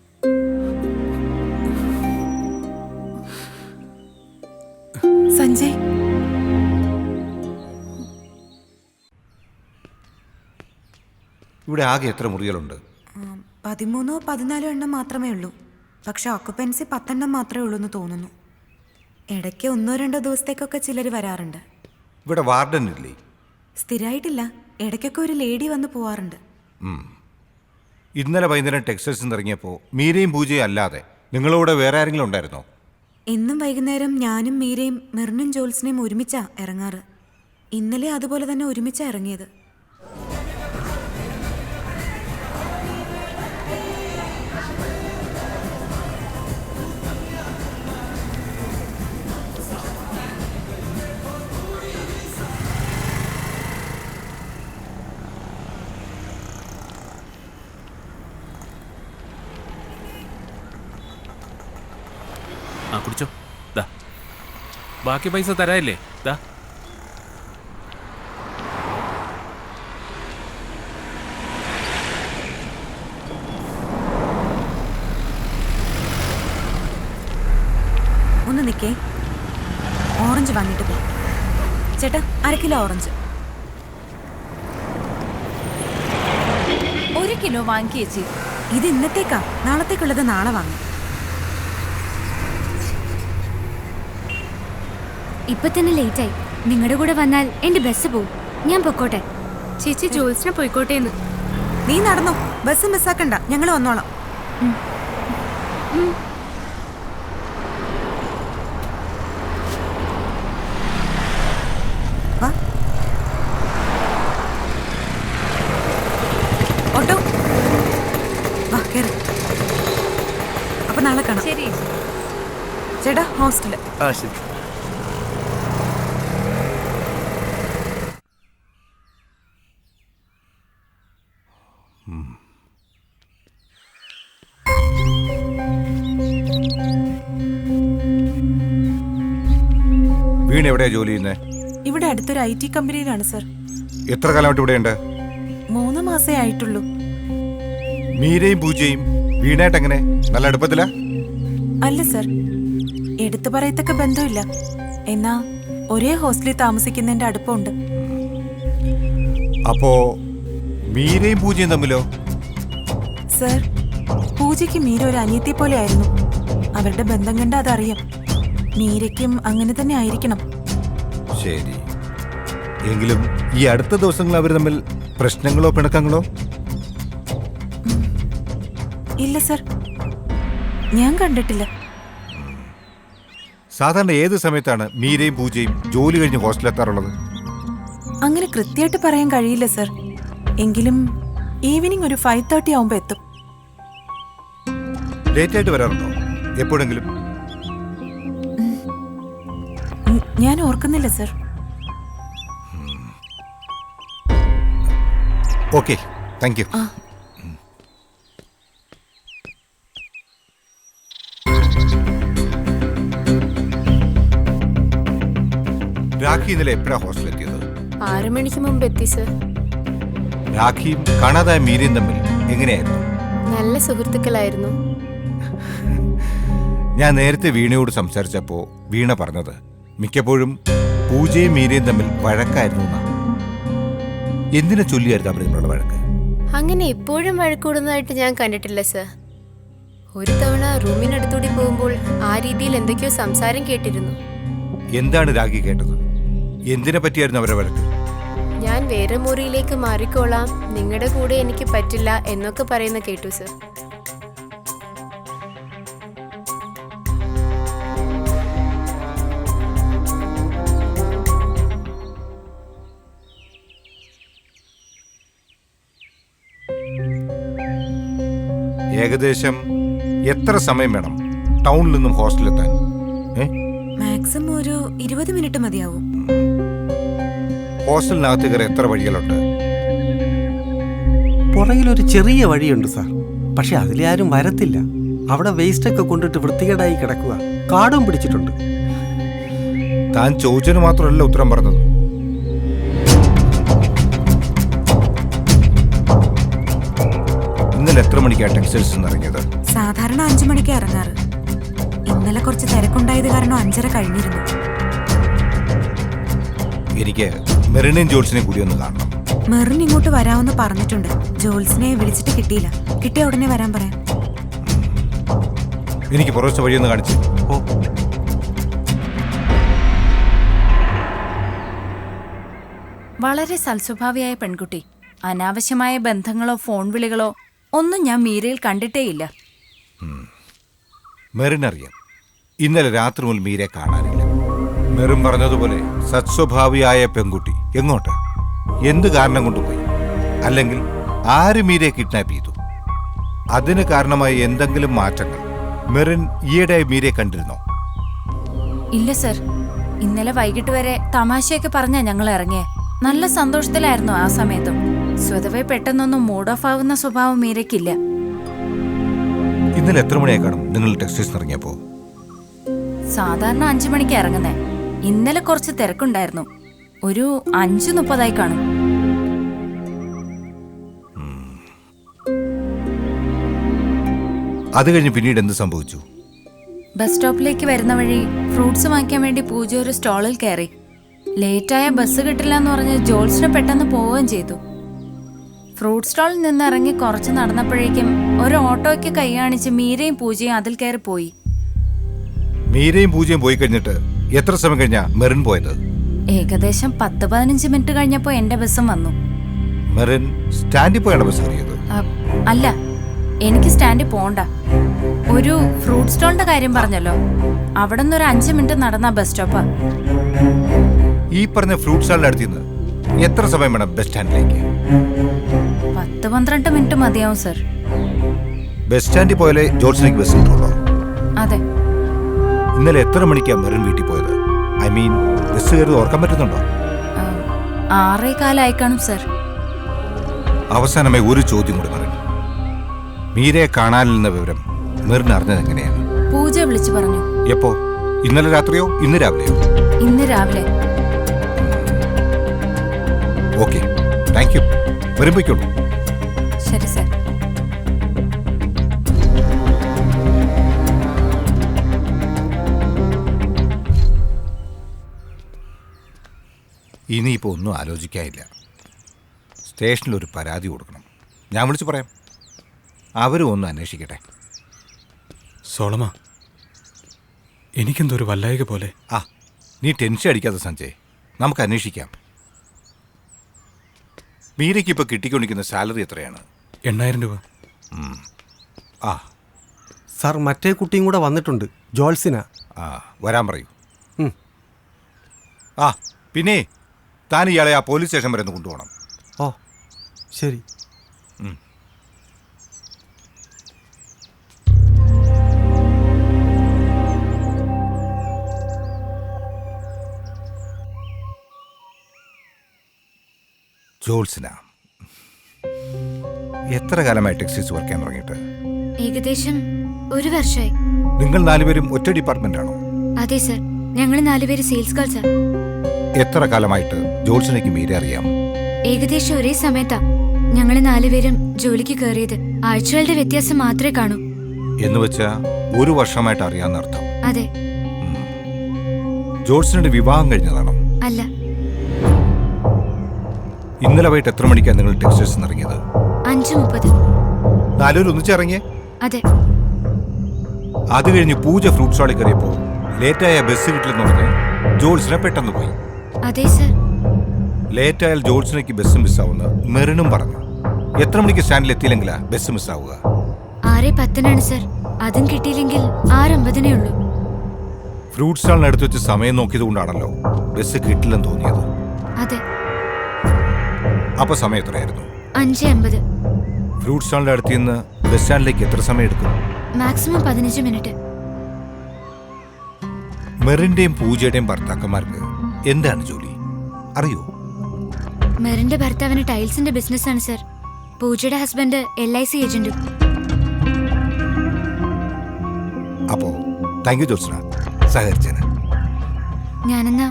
സഞ്ജയ്, ഇവിടെ ആകെ എത്ര മുറികളുണ്ട്? 13 14 എണ്ണം മാത്രമേ ഉള്ളൂ. പക്ഷെ ഓക്കുപ്പൻസി 10 എണ്ണം മാത്രമേ ഉള്ളൂ എന്ന് തോന്നുന്നു. ഇടയ്ക്ക് 1-2 ദിവസത്തേക്കൊക്കെ ചിലർ വരാറുണ്ട്. ഇവിടെ വാർഡൻ ഇല്ലേ? സ്ഥിരമായിട്ടില്ല. ഇടയ്ക്കൊക്കെ ഒരു ലേഡി വന്ന് പോവാറുണ്ട്. ഇന്നലെ വൈകുന്നേരം ടെക്സ്റ്റൈൽസിൽ നിന്ന് ഇറങ്ങിയപ്പോൾ മീരയും പൂജയും അല്ലാതെ നിങ്ങളോട് വേറെ ആരെങ്കിലും ഉണ്ടായിരുന്നോ? എന്നും വൈകുന്നേരം ഞാനും മീരയും മിർനും ജോൽസിനെയും ഒരുമിച്ചാ ഇറങ്ങാറ്. ഇന്നലെ അതുപോലെ തന്നെ ഒരുമിച്ചാ ഇറങ്ങിയത്. ആ കുടിച്ചോ. ദാ ബാക്കി പൈസ തരാല്ലേ? ദാ ഒന്ന് നിൽക്കേ, ഓറഞ്ച് വാങ്ങിയിട്ട് പോ. ചേട്ടാ 1 കിലോ ഓറഞ്ച്. 1 കിലോ വാങ്ങി ചേച്ചി. ഇത് ഇന്നത്തേക്കാ, നാളത്തേക്കുള്ളത് നാളെ വാങ്ങും. ഇപ്പൊ തന്നെ ലേറ്റായി. നിങ്ങളുടെ കൂടെ വന്നാൽ എന്റെ ബസ് പോവും. ഞാൻ പൊക്കോട്ടെ. ചേച്ചി ജോൽസിനെ പോയിക്കോട്ടെ എന്ന്. നീ നടന്നോ, ബസ് മിസ്സാക്കണ്ട, ഞങ്ങൾ വന്നോളാം. വാ. ഓട്ടോ വാ, കേറ്. അപ്പൊ നാളെ കാണാം. ശരി ചേട്ടാ ഹോസ്റ്റല്. ശരി. വീണ് എവിടെയാ ജോലി ചെയ്യുന്നത്? ഇവിടെ അടുത്തൊരു IT കമ്പനിയിലാണ് സർ. എത്ര കാലമായിട്ട് ഇവിടെയുണ്ട്? 3 മാസേ ആയിട്ടുള്ളൂ. മീരയും പൂജയും വീണായിട്ട് എങ്ങനെ? നല്ല അടുപ്പത്തിലാ? അല്ല സർ, എടുത്തു പറയത്തക്ക ബന്ധമില്ല. എന്നാ ഒരേ ഹോസ്റ്റലിൽ താമസിക്കുന്നതിന്റെ അടുപ്പമുണ്ട്. അപ്പോ മീരയും പൂജയും തമ്മിലോ? സർ, പൂജയ്ക്ക് മീര ഒരു അനിയത്തെ പോലെ ആയിരുന്നു. അവരുടെ ബന്ധം കണ്ട അതറിയാം. മീരയ്ക്കും അങ്ങനെ തന്നെ ആയിരിക്കണം. ശരി. എങ്കിലും ഈ അടുത്ത ദിവസങ്ങൾ അവർ തമ്മിൽ പ്രശ്നങ്ങളോ പിണക്കങ്ങളോ? ഇല്ല സർ, ഞാൻ കണ്ടിട്ടില്ല. സാധാരണ ഏത് സമയത്താണ് മീരയും പൂജയും ജോലി കഴിഞ്ഞ് ഹോസ്റ്റലിലെത്താറുള്ളത്? അങ്ങനെ കൃത്യമായിട്ട് പറയാൻ കഴിയില്ല സർ. എങ്കിലും ഈവനിങ് ഒരു 5:30 ആവുമ്പോ എത്തും. ലേറ്റ് ആയിട്ട് വരാറുണ്ടോ എപ്പോഴെങ്കിലും? ഞാൻ ഓർക്കുന്നില്ല sir. Okay, thank U. Rakhi ഇന്നലെ എപ്പോഴാ ഹോസ്റ്റലിലെത്തിയത്? 6 മണിക്ക് മുമ്പ് എത്തി സർ. രാഖിയും കാണാതായ മീരയും തമ്മിൽ എങ്ങനെയായിരുന്നു? നല്ല സുഹൃത്തുക്കളായിരുന്നു. ഞാൻ നേരത്തെ വീണയോട് സംസാരിച്ചപ്പോ വീണ പറഞ്ഞത് മിക്കപ്പോഴും പൂജയും മീരയും തമ്മിൽ വഴക്കായിരുന്നു എന്നാ. എന്തിനെ ചൊല്ലിയായിരുന്നു അവർ തമ്മിലുള്ള വഴക്ക്? അങ്ങനെ എപ്പോഴും വഴക്കൂടുന്നതായിട്ട് ഞാൻ കണ്ടിട്ടില്ല സർ. ഒരു തവണ റൂമിനടുത്തൂടി പോകുമ്പോൾ ആ രീതിയിൽ എന്തൊക്കെയോ സംസാരം കേട്ടിരുന്നു. എന്താണ് രാഖി കേട്ടത്? എന്തിനെ പറ്റിയായിരുന്നു അവരുടെ വഴക്ക്? ഞാൻ വേറെ മുറിയിലേക്ക് മാറിക്കോളാം, നിങ്ങളുടെ കൂടെ എനിക്ക് പറ്റില്ല എന്നൊക്കെ പറയുന്ന കേട്ടു സർ. ഏകദേശം എത്ര സമയം വേണം ടൗണിൽ നിന്നും ഹോസ്റ്റലിലെത്താൻ? മാക്സിമം ഒരു 20 മിനിറ്റ് മതിയാവും. ഹോസ്റ്റലിനകത്ത് കയറി എത്ര വഴികളുണ്ട്? പുറകിലൊരു ചെറിയ വഴിയുണ്ട് സാർ, പക്ഷെ അതിലെ ആരും വരത്തില്ല. അവിടെ വേസ്റ്റൊക്കെ കൊണ്ടിട്ട് വൃത്തികേടായി കിടക്കുക, കാടും പിടിച്ചിട്ടുണ്ട്. താൻ ചോദിച്ചതിന് മാത്രമല്ല ഉത്തരം പറഞ്ഞത്. ഇന്നലെ എത്ര മണിക്കാണ് ടെക്സ്റ്റൈൽസിൽ നിന്ന് ഇറങ്ങിയത്? സാധാരണ 5 മണിക്ക് ഇറങ്ങാറ്. ഇന്നലെ കുറച്ച് തിരക്കുണ്ടായത് കാരണം 5:30 കഴിഞ്ഞിരുന്നു. എനിക്ക് മെറിനെയും ജോൾസിനെയും കൂടി ഒന്ന് കാണണം. മെറിൻ ഇങ്ങോട്ട് വരാമെന്ന് പറഞ്ഞിട്ടുണ്ട്. ജോൾസിനെ വിളിച്ചിട്ട് കിട്ടിയില്ല. കിട്ടിയ ഉടനെ വരാൻ പറയാം. എനിക്ക് പുറത്തെ വഴിയൊന്ന് കാണിച്ചു. ഓ, വളരെ സൽസ്വഭാവിയായ പെൺകുട്ടി. അനാവശ്യമായ ബന്ധങ്ങളോ ഫോൺ വിളികളോ ഒന്നും ഞാൻ മീരയിൽ കണ്ടിട്ടേയില്ല. മെറിനറിയാം ഇന്നലെ രാത്രി മുതൽ മീരെ കാണാനില്ല. മെറിൻ പറഞ്ഞതുപോലെ സത്സ്വഭാവിയായ പെൺകുട്ടി എങ്ങോട്ട്, എന്ത് കാരണം കൊണ്ടുപോയി, അല്ലെങ്കിൽ ആര് മീരെ കിഡ്നാപ്പ് ചെയ്തു? അതിന് കാരണമായ എന്തെങ്കിലും മാറ്റങ്ങൾ മെറിൻ ഈയിടെ മീരെ കണ്ടിരുന്നോ? ഇല്ല സർ, ഇന്നലെ വൈകിട്ട് വരെ തമാശയൊക്കെ പറഞ്ഞാ ഞങ്ങൾ ഇറങ്ങിയേ. നല്ല സന്തോഷത്തിലായിരുന്നു ആ സമയത്തും. സ്വതവേ പെട്ടെന്നൊന്നും മൂഡ് ഓഫ് ആവുന്ന സ്വഭാവം മീരയ്ക്കില്ല. ഇന്നലെ എത്ര മണിയായി കാണും നിങ്ങൾ ടെക്സ്റ്റൈൽസ് ഇറങ്ങിയപ്പോ? സാധാരണ 5 മണിക്ക് ഇറങ്ങുന്നേ. ഇന്നലെ കുറച്ച് തിരക്കുണ്ടായിരുന്നു. ഒരു 5:30 കാണും. അത് കഴിഞ്ഞ് പിന്നീട് എന്ത് സംഭവിച്ചു? ബസ് സ്റ്റോപ്പിലേക്ക് വരുന്ന വഴി ഫ്രൂട്ട്സ് വാങ്ങിക്കാൻ വേണ്ടി പൂജ ഒരു സ്റ്റോളിൽ കയറി. ലേറ്റായ ബസ് കിട്ടില്ല എന്ന് പറഞ്ഞ് ജോൾസിനെ പെട്ടെന്ന് പോവുകയും ചെയ്തു. ഫ്രൂട്ട് സ്റ്റോളിൽ നിന്ന് ഇറങ്ങി കുറച്ച് നടന്നപ്പോഴേക്കും ഒരു ഓട്ടോയ്ക്ക് കൈ കാണിച്ച് മീരയും പൂജയും അതിൽ കയറി പോയി. മീരയും പൂജയും പോയി കഴിഞ്ഞിട്ട് എത്ര സമയം കഴിഞ്ഞാ മെറിൻ പോയത്? ഏകദേശം 10-15 മിനിറ്റ് കഴിഞ്ഞപ്പോ എന്റെ ബസ്സും വന്നു. മെറിൻ സ്റ്റാൻഡിൽ പോയാണ് ബസ് കയറിയത്? അല്ല, എനിക്ക് സ്റ്റാൻഡിൽ പോണ്ട. ഒരു ഫ്രൂട്ട് സ്റ്റോളിന്റെ കാര്യം പറഞ്ഞല്ലോ, അവിടെ നിന്ന് ഒരു 5 മിനിറ്റ് നടന്ന ബസ് സ്റ്റോപ്പാ. ഈ പറഞ്ഞ ഫ്രൂട്ട് സ്റ്റാളിന്റെ അടുത്ത് നിന്ന് എത്ര സമയം വേണം ബസ് സ്റ്റാൻഡിലേക്ക്? 10-12 മിനിറ്റ് മതിയാവും സർ. ബസ് സ്റ്റാൻഡിൽ പോയാലേ ജോൾസിലേക്ക് ബസ് കിട്ടുള്ളൂ? അതെ. ഇന്നലെ എത്ര മണിക്കാണ് മെറിൻ വീട്ടിൽ പോയത്? ഐ മീൻ ബസ് കയറി ഓർക്കാൻ പറ്റുന്നുണ്ടോ? 6:15 കാണും സർ. അവസാനമായി ഒരു ചോദ്യം കൂടി മെറിൻ. മീരയെ കാണാനില്ലെന്ന വിവരം മെറിൻ അറിഞ്ഞത് എങ്ങനെയാണ്? പൂജ വിളിച്ചു പറഞ്ഞു. എപ്പോ? ഇന്നലെ രാത്രിയോ ഇന്ന് രാവിലെയോ? ഇന്ന് രാവിലെ. Okay, thank you. വരുമ്പോഴേക്കുള്ളൂ. ശരി സർ. ഇനിയിപ്പോൾ ഒന്നും ആലോചിക്കാനില്ല. സ്റ്റേഷനിലൊരു പരാതി കൊടുക്കണം. ഞാൻ വിളിച്ചു പറയാം. അവരും ഒന്ന് അന്വേഷിക്കട്ടെ. സോളമ, എനിക്കെന്തോ ഒരു വല്ലായിക പോലെ. ആ, നീ ടെൻഷൻ അടിക്കാതെ സഞ്ജയ്, നമുക്ക് അന്വേഷിക്കാം. മീരയ്ക്ക് ഇപ്പോൾ കിട്ടിക്കൊണ്ടിരിക്കുന്ന സാലറി എത്രയാണ്? 8,000 രൂപ. ആ സാർ, മറ്റേ കുട്ടിയും കൂടെ വന്നിട്ടുണ്ട്, ജോൾസിന. ആ, വരാൻ പറയൂ. ഉം. ആ, പിന്നെ താൻ ഇയാളെ ആ പോലീസ് സ്റ്റേഷൻ വരെ ഒന്ന് കൊണ്ടുപോകണം. ഓ ശരി. ജോൾസിന, എത്ര കാലമായി ടെക്സ്റ്റൈൽസ് വർക്ക് ചെയ്യാൻ തുടങ്ങിയിട്ട്? ഏകദേശം 1 വർഷമായി. നിങ്ങൾ 4 പേരും ഒറ്റ ഡിപ്പാർട്ട്മെന്റ് ആണോ? അതെ സർ, ഞങ്ങൾ 4 പേര് സെയിൽസ് ഗേൾസാ. എത്ര കാലമായിട്ട് ജോത്സനയ്ക്ക് മീരെ അറിയാം? ഏകദേശം ഒരേ സമയത്താ ഞങ്ങൾ 4 പേരും ജോലിക്ക് കയറിയത്. ആഴ്ചകളുടെ വ്യത്യാസം മാത്രമേ കാണൂ. എന്ന് വെച്ചാ 1 വർഷമായിട്ട് അറിയാന്നർത്ഥം. അതെ. ജോത്സനയുടെ വിവാഹം കഴിഞ്ഞതാണോ? അല്ല. ഇന്നലെ വൈകിട്ട് എത്ര മണിക്കാണ് നിങ്ങൾ ടെക്സ്റ്റൈൽസ് ഇറങ്ങിയത്? 5:30. 4 പേര് ഒന്നിച്ചിറങ്ങിയേ? അതെ. അത് കഴിഞ്ഞ് പൂജ ഫ്രൂട്ട് സ്റ്റാളിൽ കയറിയപ്പോ ലേറ്റായ ബസ് കിട്ടില്ലെന്ന് പറഞ്ഞ് ജോത്സന പെട്ടെന്ന് പോയി. അതെ സർ. ലേറ്റായാൽ ജോത്സനയ്ക്ക് ബസ് മിസ്സാവുന്ന മെറിനും പറഞ്ഞു. എത്ര മണിക്ക് സ്റ്റാൻഡിൽ എത്തിയില്ലെങ്കിലാ ബസ് മിസ്സാവുക? 6:10 സർ. അതും കിട്ടിയില്ലെങ്കിൽ 6:50 ഉള്ളൂ. ഫ്രൂട്ട് സ്റ്റാളിനടുത്ത് വെച്ച് സമയം നോക്കിയത് കൊണ്ടാണല്ലോ ബസ് കിട്ടില്ലെന്ന് തോന്നിയത്. അതെ. അപ്പൊ സമയം എത്രയായിരുന്നു? 5:50. ഫ്രൂട്ട് സ്റ്റാളിന്റെ അടുത്ത് നിന്ന് ബസ് സ്റ്റാൻഡിലേക്ക് എത്ര സമയം എടുക്കും? Maximum 15 minute. മെറിന്റെയും പൂജയുടെയും ഭർത്താക്കന്മാർക്ക് എന്താണ് ജോലി അറിയോ? മെറിന്റെ ഭർത്താവിന് ടൈൽസിന്റെ ബിസിനസ്സാണ് സർ. പൂജയുടെ ഹസ്ബൻഡ് LIC ഏജന്റും. അപ്പോ താങ്ക് യു ജോത്സന, സഹകരിച്ചേന്. ഞാനെന്നാ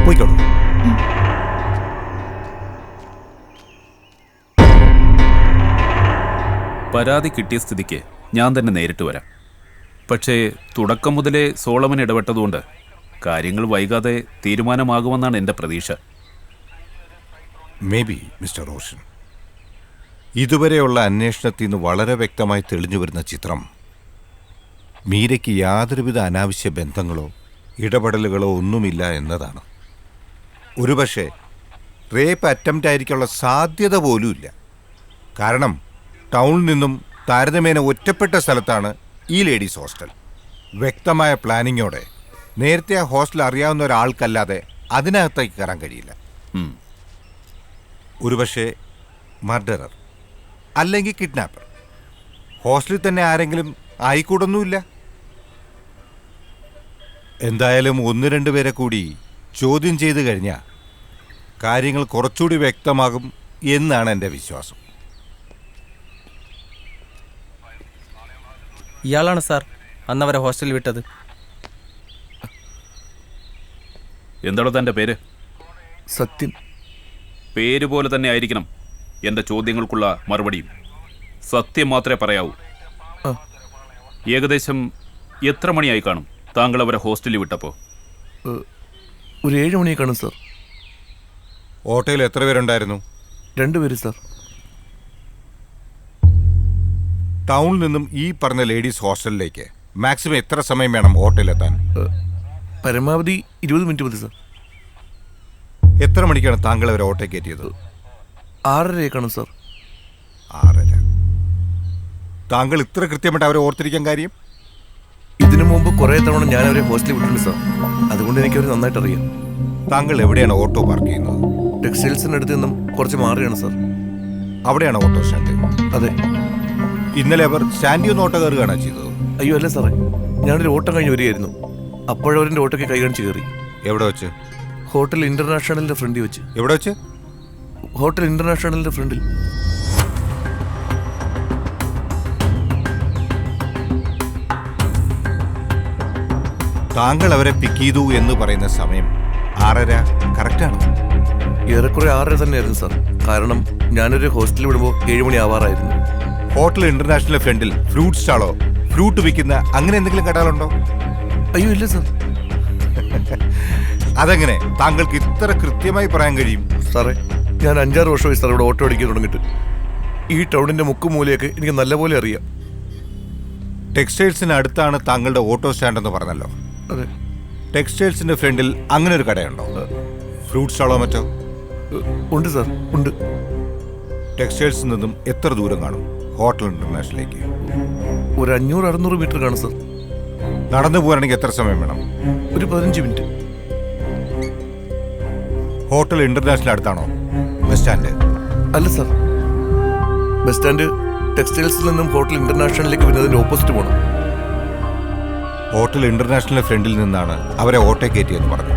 പോയിക്കോളൂ. പരാതി കിട്ടിയ സ്ഥിതിക്ക് ഞാൻ തന്നെ നേരിട്ട് വരാം. പക്ഷേ തുടക്കം മുതലേ സോളമൻ ഇടപെട്ടതുകൊണ്ട് കാര്യങ്ങൾ വൈകാതെ തീരുമാനമാകുമെന്നാണ് എൻ്റെ പ്രതീക്ഷ. May be mister Roshan. ഇതുവരെയുള്ള അന്വേഷണത്തിൽ നിന്ന് വളരെ വ്യക്തമായി തെളിഞ്ഞു വരുന്ന ചിത്രം മീരയ്ക്ക് യാതൊരുവിധ അനാവശ്യ ബന്ധങ്ങളോ ഇടപെടലുകളോ ഒന്നുമില്ല എന്നതാണ്. ഒരുപക്ഷെ റേപ്പ് അറ്റംപ്റ്റ് ആയിരിക്കാനുള്ള സാധ്യത പോലുമില്ല. കാരണം ടൗണിൽ നിന്നും താരതമ്യേന ഒറ്റപ്പെട്ട സ്ഥലത്താണ് ഈ ലേഡീസ് ഹോസ്റ്റൽ. വ്യക്തമായ പ്ലാനിങ്ങോടെ നേരത്തെ ആ ഹോസ്റ്റൽ അറിയാവുന്ന ഒരാൾക്കല്ലാതെ അതിനകത്തേക്ക് കയറാൻ കഴിയില്ല. ഒരുപക്ഷെ മർഡറർ അല്ലെങ്കിൽ കിഡ്നാപ്പർ. ഹോസ്റ്റലിൽ തന്നെ ആരെങ്കിലും ആയിക്കൂടൊന്നുമില്ല. എന്തായാലും 1-2 പേരെ കൂടി ചോദ്യം ചെയ്ത് കഴിഞ്ഞാൽ കാര്യങ്ങൾ കുറച്ചുകൂടി വ്യക്തമാകും എന്നാണ് എൻ്റെ വിശ്വാസം. ഇയാളാണ് സാർ അന്നവരെ ഹോസ്റ്റലിൽ വിട്ടത്. എന്താണോ തൻ്റെ പേര്? സത്യം. പേര് പോലെ തന്നെ ആയിരിക്കണം എൻ്റെ ചോദ്യങ്ങൾക്കുള്ള മറുപടിയും. സത്യം മാത്രമേ പറയാവൂ. ഏകദേശം എത്ര മണിയായി കാണും താങ്കൾ അവരെ ഹോസ്റ്റലിൽ വിട്ടപ്പോൾ? ഒരു 7 മണിയെ കാണും സാർ. ഓട്ടോയിൽ എത്ര പേരുണ്ടായിരുന്നു? 2 പേര് സാർ. ടൗണിൽ നിന്നും ഈ പറഞ്ഞ ലേഡീസ് ഹോസ്റ്റലിലേക്ക് മാക്സിമം എത്ര സമയം വേണം ഓട്ടോയിലെത്താൻ? പരമാവധി 20 മിനിറ്റ് മതി സാർ. എത്ര മണിക്കാണ് താങ്കൾ അവരെ ഓട്ടോ കയറ്റിയത്? 6:30 കാണും സാർ. 6:30. താങ്കൾ ഇത്ര കൃത്യമായിട്ട് അവരെ ഓർത്തിരിക്കാൻ കാര്യം? ഇതിനു മുമ്പ് കുറേ തവണ ഞാൻ അവരെ ഹോസ്റ്റലിൽ വിട്ടിട്ടുണ്ട് സാർ. അതുകൊണ്ട് എനിക്ക് അവർ നന്നായിട്ട് അറിയാം. താങ്കൾ എവിടെയാണ് ഓട്ടോ പാർക്ക് ചെയ്യുന്നത്? ടെക്സ്റ്റൈൽസിനടുത്ത് നിന്നും കുറച്ച് മാറിയാണ് സാർ. അവിടെയാണ് ഓട്ടോ സ്റ്റാൻഡ്? അതെ. ഇന്നലെ അവർ സ്റ്റാൻഡിൽ നിന്ന് ഓട്ടോ കയറുകയാണോ ചെയ്തത്? അയ്യോ അല്ല സാറേ, ഞാനൊരു ഓട്ടം കഴിഞ്ഞ് വരികയായിരുന്നു. അപ്പോഴവരെൻ്റെ ഓട്ടോയ്ക്ക് കൈ കാണിച്ച് കയറി. എവിടെ വെച്ച്? ഹോട്ടൽ ഇന്റർനാഷണലിന്റെ ഫ്രണ്ടിൽ വെച്ച്. എവിടെ വെച്ച്? ഹോട്ടൽ ഇന്റർനാഷണലിന്റെ ഫ്രണ്ടിൽ. താങ്കൾ അവരെ പിക്ക് ചെയ്തു എന്ന് പറയുന്ന സമയം 6:30 കറക്റ്റാണ്? ഏറെക്കുറെ 6:30 തന്നെയായിരുന്നു സാർ. കാരണം ഞാനൊരു ഹോസ്റ്റലിൽ വിടുമ്പോൾ 7 മണി ആവാറായിരുന്നു. ഹോട്ടൽ ഇന്റർനാഷണൽ ഫ്രണ്ടിൽ ഫ്രൂട്ട് സ്റ്റാളോ ഫ്രൂട്ട് വിൽക്കുന്ന അങ്ങനെ എന്തെങ്കിലും കടകളുണ്ടോ? അയ്യോ ഇല്ല സാർ. അതെങ്ങനെ താങ്കൾക്ക് ഇത്ര കൃത്യമായി പറയാൻ കഴിയും? സാറേ, ഞാൻ 5-6 വർഷമായി സാർ ഇവിടെ ഓട്ടോ അടിക്കാൻ തുടങ്ങിയിട്ട്. ഈ ടൗണിന്റെ മുക്കുമൂലയൊക്കെ എനിക്ക് നല്ലപോലെ അറിയാം. ടെക്സ്റ്റൈൽസിന് അടുത്താണ് താങ്കളുടെ ഓട്ടോ സ്റ്റാൻഡ് എന്ന് പറഞ്ഞല്ലോ. അതെ. ടെക്സ്റ്റൈൽസിന്റെ ഫ്രണ്ടിൽ അങ്ങനെ ഒരു കടയുണ്ടോ? ഫ്രൂട്ട് സ്റ്റാളോ മറ്റോ? ഉണ്ട് സാർ, ഉണ്ട്. ടെക്സ്റ്റൈൽസിൽ നിന്നും എത്ര ദൂരം കാണും ഹോട്ടൽ ഇന്റർനാഷണലിലേക്ക്? ഒരു 500-600 മീറ്റർ കാണും സാർ. നടന്നു പോകാനാണെങ്കിൽ എത്ര സമയം വേണം? ഒരു 15 മിനിറ്റ്. ഹോട്ടൽ ഇന്റർനാഷണൽ അടുത്താണോ ബസ് സ്റ്റാൻഡ്? അല്ല സാർ, ബസ് സ്റ്റാൻഡ് ടെക്സ്റ്റൈൽസിൽ നിന്നും ഹോട്ടൽ ഇന്റർനാഷണലിലേക്ക് വരുന്നതിന്റെ ഓപ്പോസിറ്റ് പോകണം. ഹോട്ടൽ ഇന്റർനാഷണൽ ഫ്രണ്ടിൽ നിന്നാണ് അവരെ ഓട്ടോ കയറ്റിയെന്ന് പറഞ്ഞു.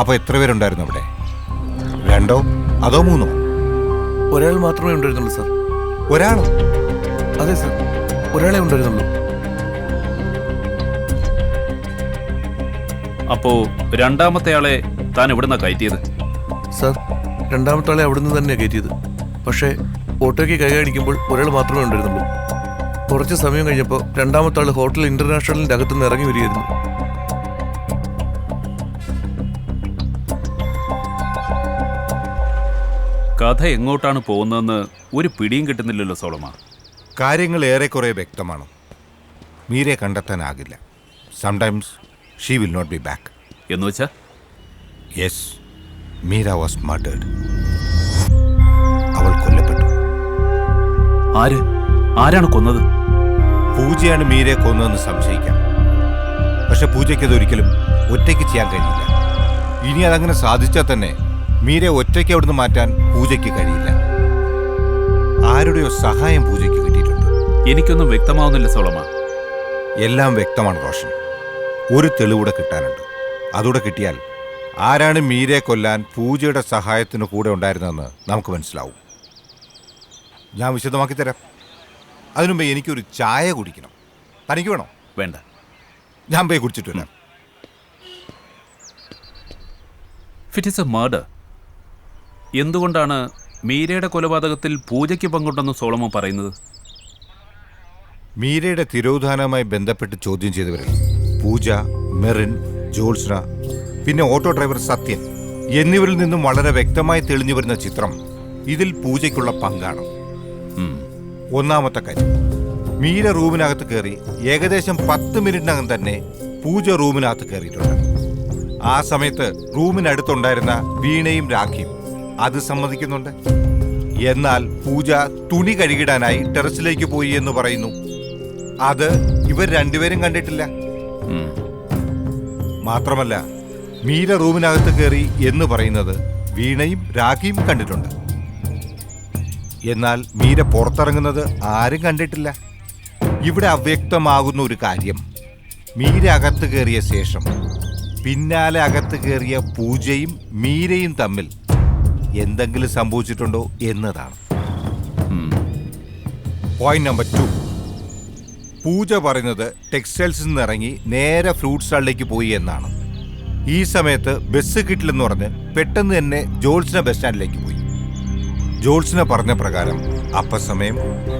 അപ്പൊ എത്ര പേരുണ്ടായിരുന്നു അവിടെ? 2 അതോ 3? ഒരാൾ മാത്രമേ ഉണ്ടായിരുന്നുള്ളൂ സാർ. ഒരാളോ? അതെ സാർ, ഒരാളെ ഉണ്ടായിരുന്നുള്ളൂ. അപ്പോ രണ്ടാമത്തെ ആളെ താൻ എവിടുന്നാ കയറ്റിയത്? സാർ, രണ്ടാമത്തെ ആളെ അവിടുന്ന് തന്നെയാണ് കയറ്റിയത്. പക്ഷേ ഓട്ടോയ്ക്ക് കൈ കാണിക്കുമ്പോൾ ഒരാൾ മാത്രമേ ഉണ്ടായിരുന്നുള്ളൂ. കുറച്ച് സമയം കഴിഞ്ഞപ്പോൾ രണ്ടാമത്തെ ആൾ ഹോട്ടൽ ഇന്റർനാഷണലിന്റെ അകത്തുനിന്ന് ഇറങ്ങി വരികയായിരുന്നു. കഥ എങ്ങോട്ടാണ് പോകുന്നതെന്ന് ഒരു പിടിയും കിട്ടുന്നില്ലല്ലോ സോളമ. കാര്യങ്ങൾ ഏറെക്കുറെ വ്യക്തമാണ്. മീരയെ കണ്ടെത്താനാകില്ല. Sometimes she will not be back. എന്ന് വെച്ചാ? Yes, Meera was murdered. അവൾ കൊല്ലപ്പെട്ടു. ആരാണ് കൊന്നത്? പൂജയാണ് മീരയെ കൊന്നതെന്ന് സംശയിക്കാം. പക്ഷെ പൂജയ്ക്ക് അതൊരിക്കലും ഒറ്റയ്ക്ക് ചെയ്യാൻ കഴിയില്ല. ഇനി അതങ്ങനെ സാധിച്ചാൽ തന്നെ മീരയെ ഒറ്റയ്ക്ക് അവിടുന്ന് മാറ്റാൻ പൂജയ്ക്ക് കഴിയില്ല. ആരുടെയോ സഹായം പൂജയ്ക്ക് കിട്ടിയിട്ടുണ്ട്. എനിക്കൊന്നും വ്യക്തമാവുന്നില്ല സോളമ. എല്ലാം വ്യക്തമാണ് റോഷൻ. ഒരു തെളിവൂടെ കിട്ടാനുണ്ട്. അതുകൂടെ കിട്ടിയാൽ ആരാണ് മീരയെ കൊല്ലാൻ പൂജയുടെ സഹായത്തിന് കൂടെ ഉണ്ടായിരുന്നതെന്ന് നമുക്ക് മനസ്സിലാവും. ഞാൻ വിശദമാക്കി തരാം. അതിനുമുമ്പ് എനിക്കൊരു ചായ കുടിക്കണം. തനിക്ക് വേണോ? വേണ്ട, ഞാൻ പോയി കുടിച്ചിട്ട് വരാം. It is A murder. എന്തുകൊണ്ടാണ് മീരയുടെ കൊലപാതകത്തിൽ പൂജയ്ക്ക് പങ്കുണ്ടെന്ന് സോളമൻ പറയുന്നത്? മീരയുടെ തിരോധാനവുമായി ബന്ധപ്പെട്ട് ചോദ്യം ചെയ്തവരിൽ പൂജ, മെറിൻ, ജോത്സ്ന, പിന്നെ ഓട്ടോ ഡ്രൈവർ സത്യൻ എന്നിവരിൽ നിന്നും വളരെ വ്യക്തമായി തെളിഞ്ഞു വരുന്ന ചിത്രം ഇതിൽ പൂജയ്ക്കുള്ള പങ്കാണ്. ഒന്നാമത്തെ കാര്യം, മീര റൂമിനകത്ത് കയറി ഏകദേശം 10 മിനിറ്റിനകം തന്നെ പൂജ റൂമിനകത്ത് കയറിയിട്ടുണ്ട്. ആ സമയത്ത് റൂമിനടുത്തുണ്ടായിരുന്ന വീണയും രാഖിയും അത് സമ്മതിക്കുന്നുണ്ട്. എന്നാൽ പൂജ തുണി കഴുകിടാനായി ടെറസിലേക്ക് പോയി എന്ന് പറയുന്നു. അത് ഇവർ രണ്ടുപേരും കണ്ടിട്ടില്ല. മാത്രമല്ല, മീര റൂമിനകത്ത് കയറി എന്ന് പറയുന്നത് വീണയും രാഖിയും കണ്ടിട്ടുണ്ട്. എന്നാൽ മീര പുറത്തിറങ്ങുന്നത് ആരും കണ്ടിട്ടില്ല. ഇവിടെ അവ്യക്തമാകുന്ന ഒരു കാര്യം, മീര അകത്ത് കയറിയ ശേഷം പിന്നാലെ അകത്ത് കയറിയ പൂജയും മീരയും തമ്മിൽ എന്തെങ്കിലും സംഭവിച്ചിട്ടുണ്ടോ എന്നതാണ്. പോയിന്റ് നമ്പർ 2, പൂജ പറയുന്നത് ടെക്സ്റ്റൈൽസിൽ നിന്ന് ഇറങ്ങി നേരെ ഫ്രൂട്ട് സ്റ്റാളിലേക്ക് പോയി എന്നാണ്. ഈ സമയത്ത് ബസ് കിട്ടില്ലെന്ന് പറഞ്ഞ് പെട്ടെന്ന് തന്നെ ജോൾസിന ബസ് സ്റ്റാൻഡിലേക്ക് പോയി. ജോൾസിന പറഞ്ഞ പ്രകാരം അപ്പ സമയം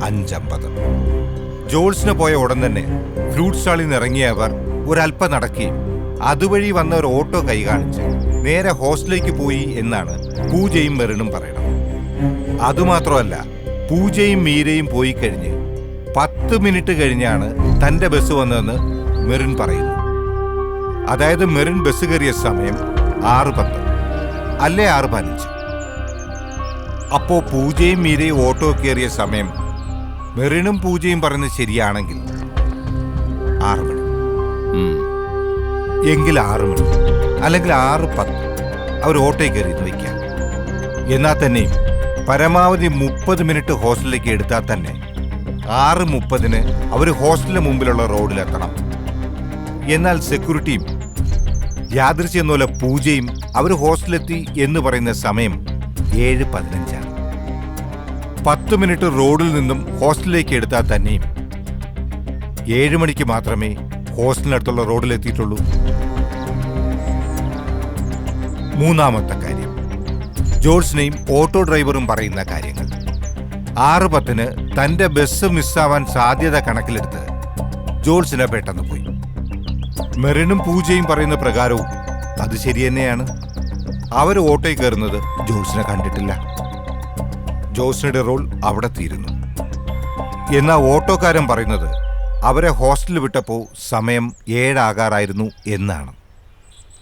5:50. ജോൾസിന പോയ ഉടൻ തന്നെ ഫ്രൂട്ട് സ്റ്റാളിൽ നിന്ന് ഇറങ്ങിയ അവർ ഒരല്പം നടക്കുകയും അതുവഴി വന്ന ഒരു ഓട്ടോ കൈ കാണിച്ച് നേരെ ഹോസ്റ്റലിലേക്ക് പോയി എന്നാണ് പൂജയും മെറിനും പറയണം. അതുമാത്രമല്ല, പൂജയും മീരയും പോയി കഴിഞ്ഞ് 10 മിനിറ്റ് കഴിഞ്ഞാണ് തന്റെ ബസ് വന്നതെന്ന് മെറിൻ പറയുന്നു. അതായത് മെറിൻ ബസ് കയറിയ സമയം 6:10 അല്ലേ 6:15. അപ്പോ പൂജയും മീരയും ഓട്ടോ കയറിയ സമയം മെറിനും പൂജയും പറയുന്നത് ശരിയാണെങ്കിൽ 6 മണി. എങ്കിൽ 6 മണി അല്ലെങ്കിൽ 6:10 അവർ ഓട്ടോയിൽ കയറിയെന്ന് വയ്ക്കാം. എന്നാൽ തന്നെയും പരമാവധി 30 മിനിറ്റ് ഹോസ്റ്റലിലേക്ക് എടുത്താൽ തന്നെ 6:30 അവർ ഹോസ്റ്റലിന് മുമ്പിലുള്ള റോഡിലെത്തണം. എന്നാൽ സെക്യൂരിറ്റിയും യാദൃശ്യം പോലെ പൂജയും അവർ ഹോസ്റ്റലിലെത്തി എന്ന് പറയുന്ന സമയം 7:15. 10 മിനിറ്റ് റോഡിൽ നിന്നും ഹോസ്റ്റലിലേക്ക് എടുത്താൽ തന്നെയും 7 മണിക്ക് മാത്രമേ ഹോസ്റ്റലിനടുത്തുള്ള റോഡിലെത്തിയിട്ടുള്ളൂ. മൂന്നാമത്തെ കാര്യം, ജോൾസിനെയും ഓട്ടോ ഡ്രൈവറും പറയുന്ന കാര്യങ്ങൾ. 6:10 തന്റെ ബസ് മിസ്സാവാൻ സാധ്യത കണക്കിലെടുത്ത് ജോൾസിനെ പെട്ടെന്ന് പോയി. മെറിനും പൂജയും പറയുന്ന പ്രകാരവും അത് ശരി തന്നെയാണ്. അവർ ഓട്ടോയിൽ കയറുന്നത് ജോൾസിനെ കണ്ടിട്ടില്ല. ജോൾസിനയുടെ റോൾ അവിടെ തീരുന്നു. എന്നാൽ ഓട്ടോക്കാരൻ പറയുന്നത് അവരെ ഹോസ്റ്റലിൽ വിട്ടപ്പോൾ സമയം 7 ആകാറായിരുന്നു എന്നാണ്.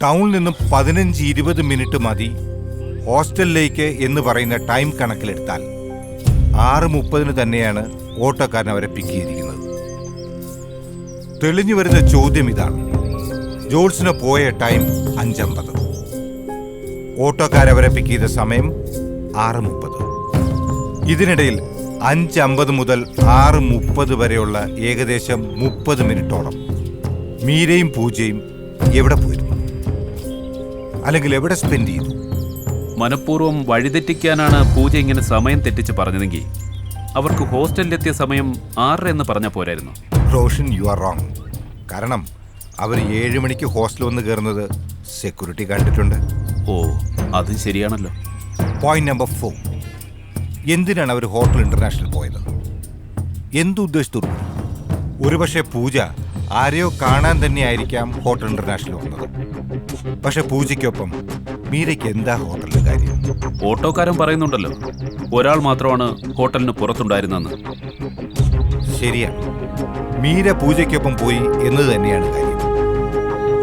ടൗണിൽ നിന്നും 15-20 മിനിറ്റ് മതി ഹോസ്റ്റലിലേക്ക് എന്ന് പറയുന്ന ടൈം കണക്കിലെടുത്താൽ 6:30 തന്നെയാണ് ഓട്ടോക്കാരൻ അവരെ പിക്ക് ചെയ്തിരിക്കുന്നത്. തെളിഞ്ഞു വരുന്ന ചോദ്യം ഇതാണ്, ജോൾസിന് പോയ ടൈം 5:50, ഓട്ടോക്കാരവരെ പിക്ക് ചെയ്ത സമയം 6:30. ഇതിനിടയിൽ 5:50 മുതൽ 6:30 വരെയുള്ള ഏകദേശം 30 മിനിറ്റോളം മീരയും പൂജയും എവിടെ പോയിരുന്നു, അല്ലെങ്കിൽ എവിടെ സ്പെൻഡ് ചെയ്തു? മനഃപൂർവ്വം വഴിതെറ്റിക്കാനാണ് പൂജ ഇങ്ങനെ സമയം തെറ്റിച്ച് പറഞ്ഞതെങ്കിൽ അവർക്ക് ഹോസ്റ്റലിലെത്തിയ സമയം 6 എന്ന് പറഞ്ഞാൽ പോരായിരുന്നു. Roshan, you are wrong. കാരണം അവർ 7 മണിക്ക് ഹോസ്റ്റൽ വന്ന് കയറുന്നത് സെക്യൂരിറ്റി കണ്ടിട്ടുണ്ട്. ഓ, അത് ശരിയാണല്ലോ. പോയിന്റ് നമ്പർ 4, എന്തിനാണ് അവർ ഹോട്ടൽ ഇന്റർനാഷണൽ പോയത്? എന്തുദ്ദേശത്തോടു? ഒരുപക്ഷെ പൂജ ആരെയോ കാണാൻ തന്നെയായിരിക്കാം ഹോട്ടൽ ഇന്റർനാഷണൽ വന്നത്. പക്ഷെ പൂജയ്ക്കൊപ്പം മീരയ്ക്ക് എന്താ ഹോട്ടലിൽ കാര്യം? ഓട്ടോക്കാരൻ പറയുന്നുണ്ടല്ലോ, ഒരാൾ മാത്രമാണ് ഹോട്ടലിന് പുറത്തുണ്ടായിരുന്നെന്ന്. ശരിയാണ്, മീര പൂജയ്ക്കൊപ്പം പോയി എന്നത് തന്നെയാണ് കാര്യം.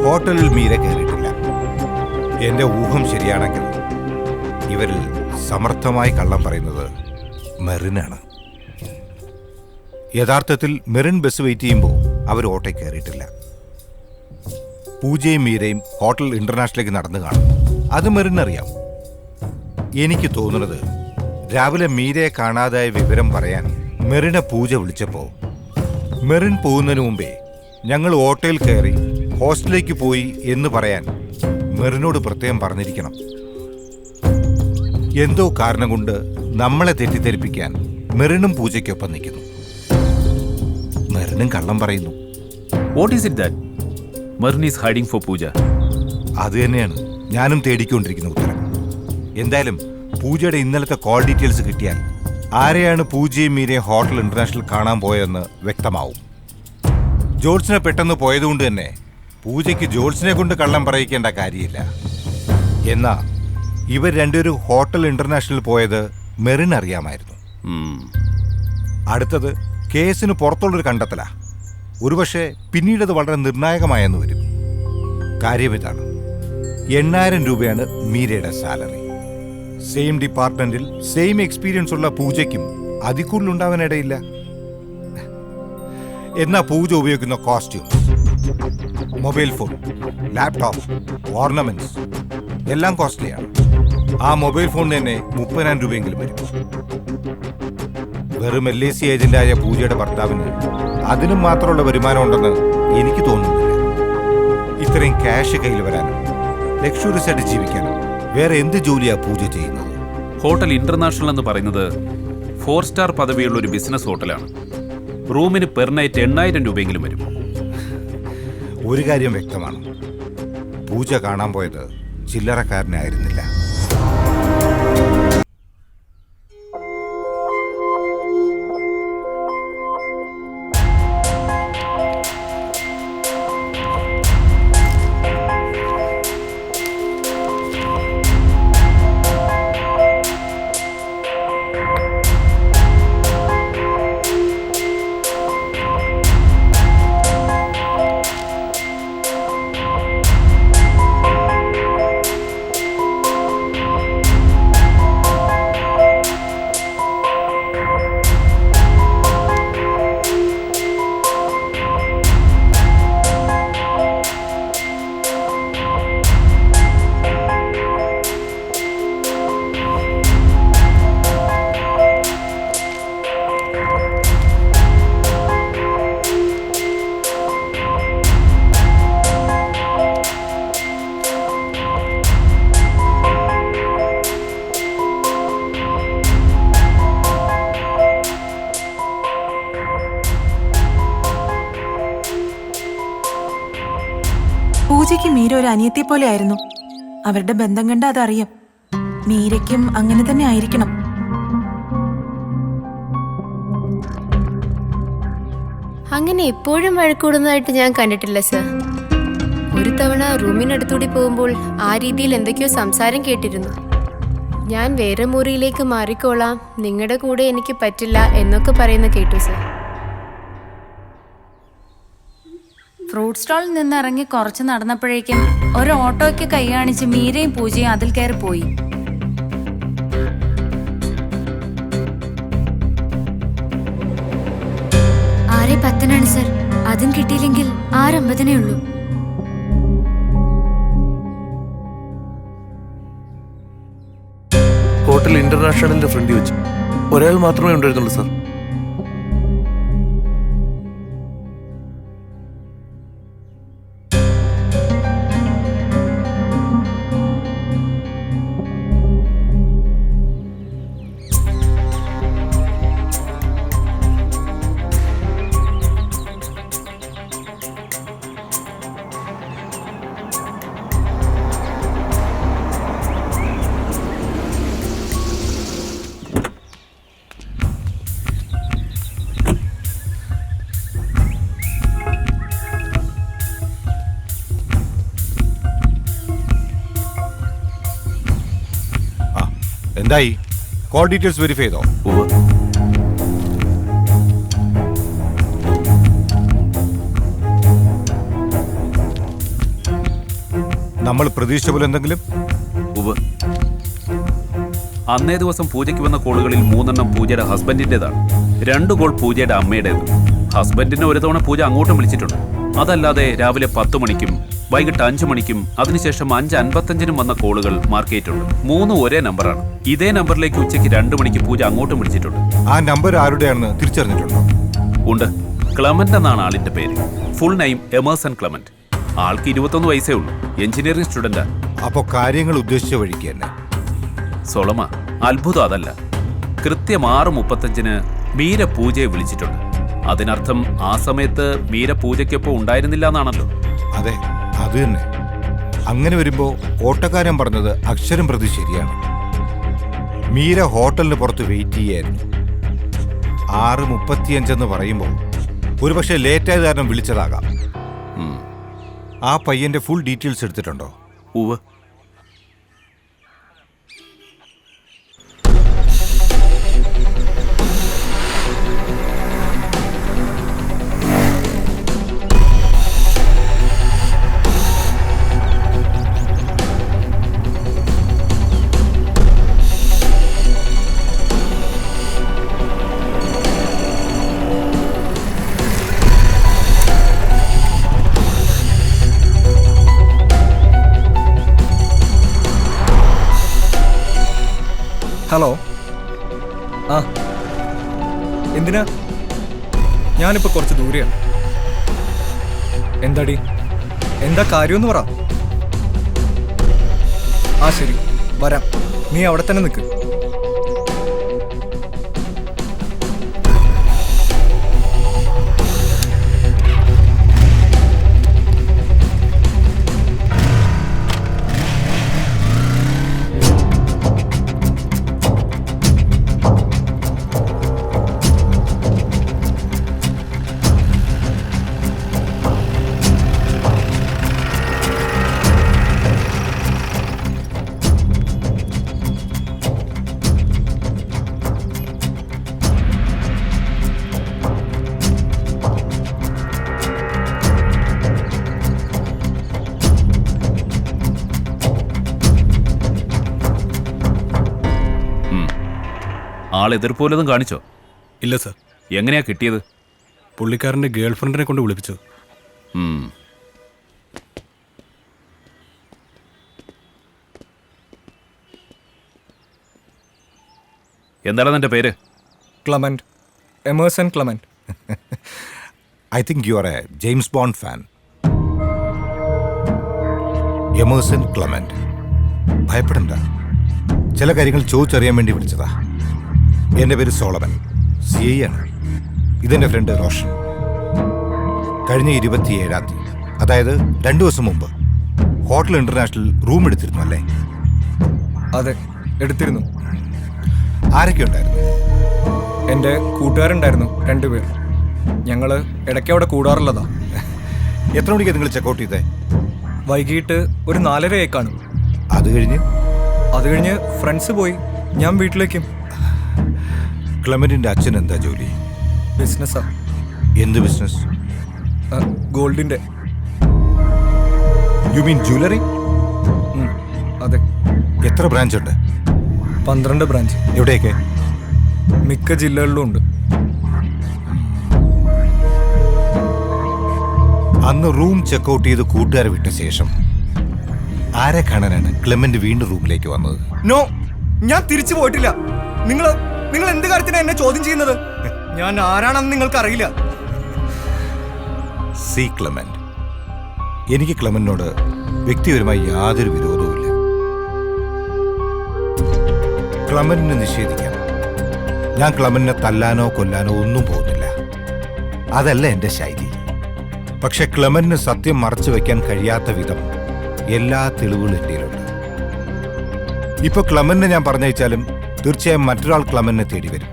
ഹോട്ടലിൽ മീര കയറിയിട്ടില്ല. എന്റെ ഊഹം ശരിയാണെങ്കിൽ ഇവരിൽ സമർത്ഥമായി കള്ളം പറയുന്നത് മെറിനാണ്. യഥാർത്ഥത്തിൽ മെറിൻ ബസ് വെയിറ്റ് ചെയ്യുമ്പോൾ അവർ ഓട്ടോയിൽ കയറിയിട്ടില്ല. പൂജയും മീരയും ഹോട്ടൽ ഇന്റർനാഷണലിലേക്ക് നടന്നു കാണും. അത് മെറിനറിയാം. എനിക്ക് തോന്നുന്നത് രാവിലെ മീരയെ കാണാതായ വിവരം പറയാൻ മെറിനെ പൂജ വിളിച്ചപ്പോൾ മെറിൻ പോകുന്നതിന് മുമ്പേ ഞങ്ങൾ ഓട്ടോയിൽ കയറി ഹോസ്റ്റലിലേക്ക് പോയി എന്ന് പറയാൻ മെറിനോട് പ്രത്യേകം പറഞ്ഞിരിക്കണം. എന്തോ കാരണം കൊണ്ട് നമ്മളെ തെറ്റിദ്ധരിപ്പിക്കാൻ മെറിനും പൂജയ്ക്കൊപ്പം നിൽക്കുന്നു. മെറിനും കള്ളം പറയുന്നു. What is it that Merin is hiding for Pooja? അത് തന്നെയാണ് ഞാനും തേടിക്കൊണ്ടിരിക്കുന്ന ഉത്തരം. എന്തായാലും പൂജയുടെ ഇന്നലത്തെ കോൾ ഡീറ്റെയിൽസ് കിട്ടിയാൽ ആരെയാണ് പൂജയും മീരയും ഹോട്ടൽ ഇന്റർനാഷണൽ കാണാൻ പോയതെന്ന് വ്യക്തമാവും. ജോൾസിനെ പെട്ടെന്ന് പോയതുകൊണ്ട് തന്നെ പൂജയ്ക്ക് ജോൾസിനെ കൊണ്ട് കള്ളം പറയിക്കേണ്ട കാര്യമില്ല. എന്നാ ഇവർ രണ്ടുപേരും ഹോട്ടൽ ഇന്റർനാഷണൽ പോയത് മെറിൻ അറിയാമായിരുന്നു. അടുത്തത് കേസിന് പുറത്തുള്ളൊരു കണ്ടെത്തലാ. ഒരുപക്ഷെ പിന്നീടത് വളരെ നിർണായകമായെന്ന് വരും. കാര്യം ഇതാണ്, 8,000 രൂപയാണ് മീരയുടെ സാലറി. സെയിം ഡിപ്പാർട്ട്മെന്റിൽ സെയിം എക്സ്പീരിയൻസ് ഉള്ള പൂജയ്ക്കും അതിൽ കൂടുതലുണ്ടാവാനിടയില്ല. എന്നാ പൂജ ഉപയോഗിക്കുന്ന costumes, mobile phone, laptop, ornaments എല്ലാം കോസ്റ്റ്ലിയാണ്. ആ മൊബൈൽ ഫോൺ തന്നെ 30,000 രൂപയെങ്കിലും വരും. വെറും LIC ഏജന്റായ പൂജയുടെ ഭർത്താവിന് അതിനും മാത്രമുള്ള വരുമാനം ഉണ്ടെന്ന് എനിക്ക് തോന്നുന്നില്ല. ഇത്രയും ക്യാഷ് കയ്യിൽ വരാനും ലക്ഷറീസ് ആയിട്ട് ജീവിക്കാനും വേറെ എന്ത് ജോലിയാ പൂജ ചെയ്യുന്നത്? ഹോട്ടൽ ഇന്റർനാഷണൽ എന്ന് പറയുന്നത് 4 സ്റ്റാർ പദവിയുള്ള ഒരു ബിസിനസ് ഹോട്ടലാണ്. റൂമിന് പെർ നൈറ്റ് 8,000 രൂപയെങ്കിലും വരും. ഒരു കാര്യം വ്യക്തമാണ്, പൂജ കാണാൻ പോയത് ചില്ലറക്കാരനായിരുന്നില്ല. പൂജയ്ക്ക് മീര ഒരു അനിയത്തെ പോലെ ആയിരുന്നു. അവരുടെ ബന്ധം കണ്ട അതറിയാം. മീരയ്ക്കും അങ്ങനെ തന്നെ ആയിരിക്കണം. അങ്ങനെ എപ്പോഴും വഴക്കൂടുന്നതായിട്ട് ഞാൻ കണ്ടിട്ടില്ല സർ. ഒരു തവണ റൂമിനടുത്തൂടി പോകുമ്പോൾ ആ രീതിയിൽ എന്തൊക്കെയോ സംസാരം കേട്ടിരുന്നു. ഞാൻ വേറെ മുറിയിലേക്ക് മാറിക്കോളാം, നിങ്ങളുടെ കൂടെ എനിക്ക് പറ്റില്ല എന്നൊക്കെ പറയുന്ന കേട്ടു സർ. ഫ്രൂട്ട് സ്റ്റാളിൽ നിന്ന് ഇറങ്ങി കുറച്ച് നടന്നപ്പോഴേക്കും ഒരു ഓട്ടോയ്ക്ക് കൈ കാണിച്ച് മീരയും പൂജയും അതിൽ കയറി പോയി. ആരെ 10 സർ. അതും കിട്ടിയില്ലെങ്കിൽ 6:50 ഉള്ളൂ. ഹോട്ടൽ ഇന്റർനാഷണലിന്റെ ഫ്രണ്ടിൽ വെച്ച് ഒരാൾ മാത്രമേ ഉണ്ടായിരുന്നുള്ളൂ സാർ. എന്തായി? കോൾ ഡീറ്റെയിൽസ് വെരിഫൈ ചെയ്തോ? ഉവ്വ്. നമ്മൾ പ്രതീക്ഷിച്ച പോലെ എന്തെങ്കിലും? ഉവ്വ്. അന്നേ ദിവസം പൂജയ്ക്ക് വന്ന കോളുകളിൽ 3 പൂജയുടെ ഹസ്ബൻഡിൻ്റെതാണ്. 2 കോൾ പൂജയുടെ അമ്മയുടേത്. ഹസ്ബൻഡിനെ ഒരു തവണ പൂജ അങ്ങോട്ടും വിളിച്ചിട്ടുണ്ട്. അതല്ലാതെ രാവിലെ 10 മണിക്കും വൈകിട്ട് 5 മണിക്കും അതിനുശേഷം 5:55 വന്ന കോളുകൾ മാർക്ക് ചെയ്തിട്ടുണ്ട്. 3 ഒരേ നമ്പറാണ്. ഇതേ നമ്പറിലേക്ക് ഉച്ചയ്ക്ക് 2 മണിക്ക് പൂജ അങ്ങോട്ടും വിളിച്ചിട്ടുണ്ട്. ആ നമ്പർ ആരുടെയാണെന്ന് തിരിച്ചറിഞ്ഞിട്ടുണ്ടോ? ഉണ്ട്. ക്ലമന്റ് എന്നാണ് ആളിന്റെ പേര്. Full name Emerson Clement. ആൾക്ക് 21 വയസ്സേ ഉള്ളൂ. എഞ്ചിനീയറിംഗ് സ്റ്റുഡന്റാ. അപ്പോ കാര്യങ്ങൾ ഉദ്ദേശിച്ച വഴിക്ക് തന്നെ. സൊളമ, അത്ഭുതം അതല്ല. കൃത്യം 6:35 മീര പൂജയെ വിളിച്ചിട്ടുണ്ട്. അതിനർത്ഥം ആ സമയത്ത് മീര പൂജയ്ക്കൊപ്പം ഉണ്ടായിരുന്നില്ല എന്നാണല്ലോ. അതെ, അത് തന്നെ. അങ്ങനെ വരുമ്പോ ഓട്ടക്കാരൻ പറഞ്ഞത് അക്ഷരം പ്രതി ശരിയാണ്. മീര ഹോട്ടലിന് പുറത്ത് വെയിറ്റ് ചെയ്യായിരുന്നു. 6:35 എന്ന് പറയുമ്പോൾ ഒരുപക്ഷെ ലേറ്റായത് കാരണം വിളിച്ചതാകാം. ആ പയ്യന്റെ ഫുൾ ഡീറ്റെയിൽസ് എടുത്തിട്ടുണ്ടോ? ഉവ്വ്. ഹലോ. ആ, എന്തിനാ? ഞാനിപ്പോൾ കുറച്ച് ദൂരെയാണ്. എന്താടി, എന്താ കാര്യമെന്ന് പറ. ആ ശരി, വരാം. നീ അവിടെ തന്നെ നിൽക്ക്. ആൾ എതിർപ്പോലതും കാണിച്ചോ? ഇല്ല സർ. എങ്ങനെയാ കിട്ടിയത്? പുള്ളിക്കാരൻ്റെ ഗേൾഫ്രണ്ടിനെ കൊണ്ട് വിളിപ്പിച്ചു. എന്താണ് നിന്റെ പേര്? Clement. Emerson Clement. I think you are a James Bond fan. Emerson Clement. ഭയപ്പെടണ്ട. ചില കാര്യങ്ങൾ ചോദിച്ചറിയാൻ വേണ്ടി വിളിച്ചതാ. എൻ്റെ പേര് സോളമൻ. CI ആണ്. ഇതെൻ്റെ ഫ്രണ്ട് റോഷൻ. കഴിഞ്ഞ 27-ാം തീയതി, അതായത് 2 ദിവസം മുമ്പ്, ഹോട്ടൽ ഇന്റർനാഷണൽ റൂം എടുത്തിരുന്നു അല്ലേ? അതെ, എടുത്തിരുന്നു. ആരൊക്കെ ഉണ്ടായിരുന്നു? എൻ്റെ കൂട്ടുകാരുണ്ടായിരുന്നു 2 പേർ. ഞങ്ങൾ ഇടയ്ക്ക് അവിടെ കൂടാറുള്ളതാ. എത്ര മണിക്കാണ് നിങ്ങൾ ചെക്കൗട്ട് ചെയ്തേ? വൈകിട്ട് ഒരു 4:30 കാണും. അത് കഴിഞ്ഞ് ഫ്രണ്ട്സ് പോയി. ഞാൻ വീട്ടിലേക്കും. ക്ലെമന്റിന്റെ അച്ഛൻ എന്താ ജോലി? ബിസിനസ്സാ. എന്ത് ബിസിനസ്? ഗോൾഡിന്റെ. You mean jewellery? അതെ. എത്ര ബ്രാഞ്ച് ഉണ്ട്? 12 ബ്രാഞ്ച്. എവിടെയൊക്കെ? മിക്ക ജില്ലകളിലും ഉണ്ട്. അന്ന് റൂം ചെക്കൗട്ട് ചെയ്ത് കൂട്ടുകാരെ വിട്ട ശേഷം ആരെ കാണാനാണ് ക്ലെമന്റ് വീണ്ടും റൂമിലേക്ക് വന്നത്? നോ, ഞാൻ തിരിച്ചു പോയിട്ടില്ല. നിങ്ങൾ എന്ത് കാര്യത്തിനാണ് എന്നെ ചോദ്യം ചെയ്യുന്നത്? ഞാൻ ആരാണെന്ന് നിങ്ങൾക്ക് അറിയില്ല. സി ക്ലെമന്റ്, എനിക്ക് ക്ലെമന്റിനോട് വ്യക്തിപരമായി യാതൊരു വിരോധവുമില്ല. ക്ലെമന്റിനെ നിഷേധിക്കാം. ഞാൻ ക്ലെമന്റിനെ തല്ലാനോ കൊല്ലാനോ ഒന്നും പോകുന്നില്ല. അതല്ല എൻ്റെ ശൈലി. പക്ഷെ ക്ലെമന്റിന് സത്യം മറച്ചു വെക്കാൻ കഴിയാത്ത വിധം എല്ലാ തെളിവുകളും എൻ്റെ ഉണ്ട്. ഇപ്പൊ ക്ലെമന്റിനെ ഞാൻ പറഞ്ഞയച്ചാലും തീർച്ചയായും മറ്റൊരാൾ ക്ലെമന്റിനെ തേടി വരും.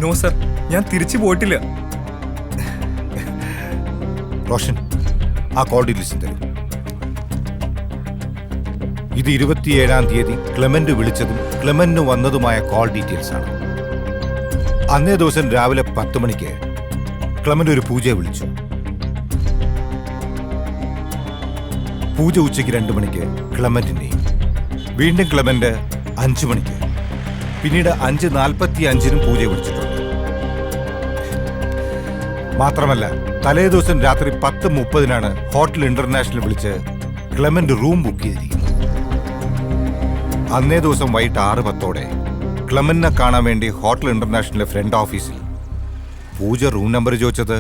നോ സർ, ഞാൻ തിരിച്ചു പോയിട്ടില്ല. റോഷൻ, ആ കോൾ ഡീറ്റെയിൽസ് തരും. ഇത് 27-ാം തീയതി ക്ലെമന്റ് വിളിച്ചതും ക്ലെമന്റിന് വന്നതുമായ കോൾ ഡീറ്റെയിൽസ് ആണ്. അന്നേ ദിവസം രാവിലെ 10 മണിക്ക് ക്ലെമന്റ് ഒരു പൂജയെ വിളിച്ചു. പൂജ ഉച്ചയ്ക്ക് 2 മണിക്ക് ക്ലെമന്റിനെയും, വീണ്ടും ക്ലെമന്റ് 5 മണിക്ക്, പിന്നീട് 5:45-നും പൂജയെ വിളിച്ചിട്ടുണ്ട്. മാത്രമല്ല തലേ ദിവസം രാത്രി 10:30-നാണ് ഹോട്ടൽ ഇന്റർനാഷണൽ വിളിച്ച് ക്ലെമന്റ് റൂം ബുക്ക് ചെയ്തിരിക്കുന്നത്. അന്നേ ദിവസം വൈകിട്ട് 6:10-ഓടെ ക്ലെമന്റിനെ കാണാൻ വേണ്ടി ഹോട്ടൽ ഇന്റർനാഷണലിലെ ഫ്രണ്ട് ഓഫീസിൽ പൂജ റൂം നമ്പർ ചോദിച്ചത്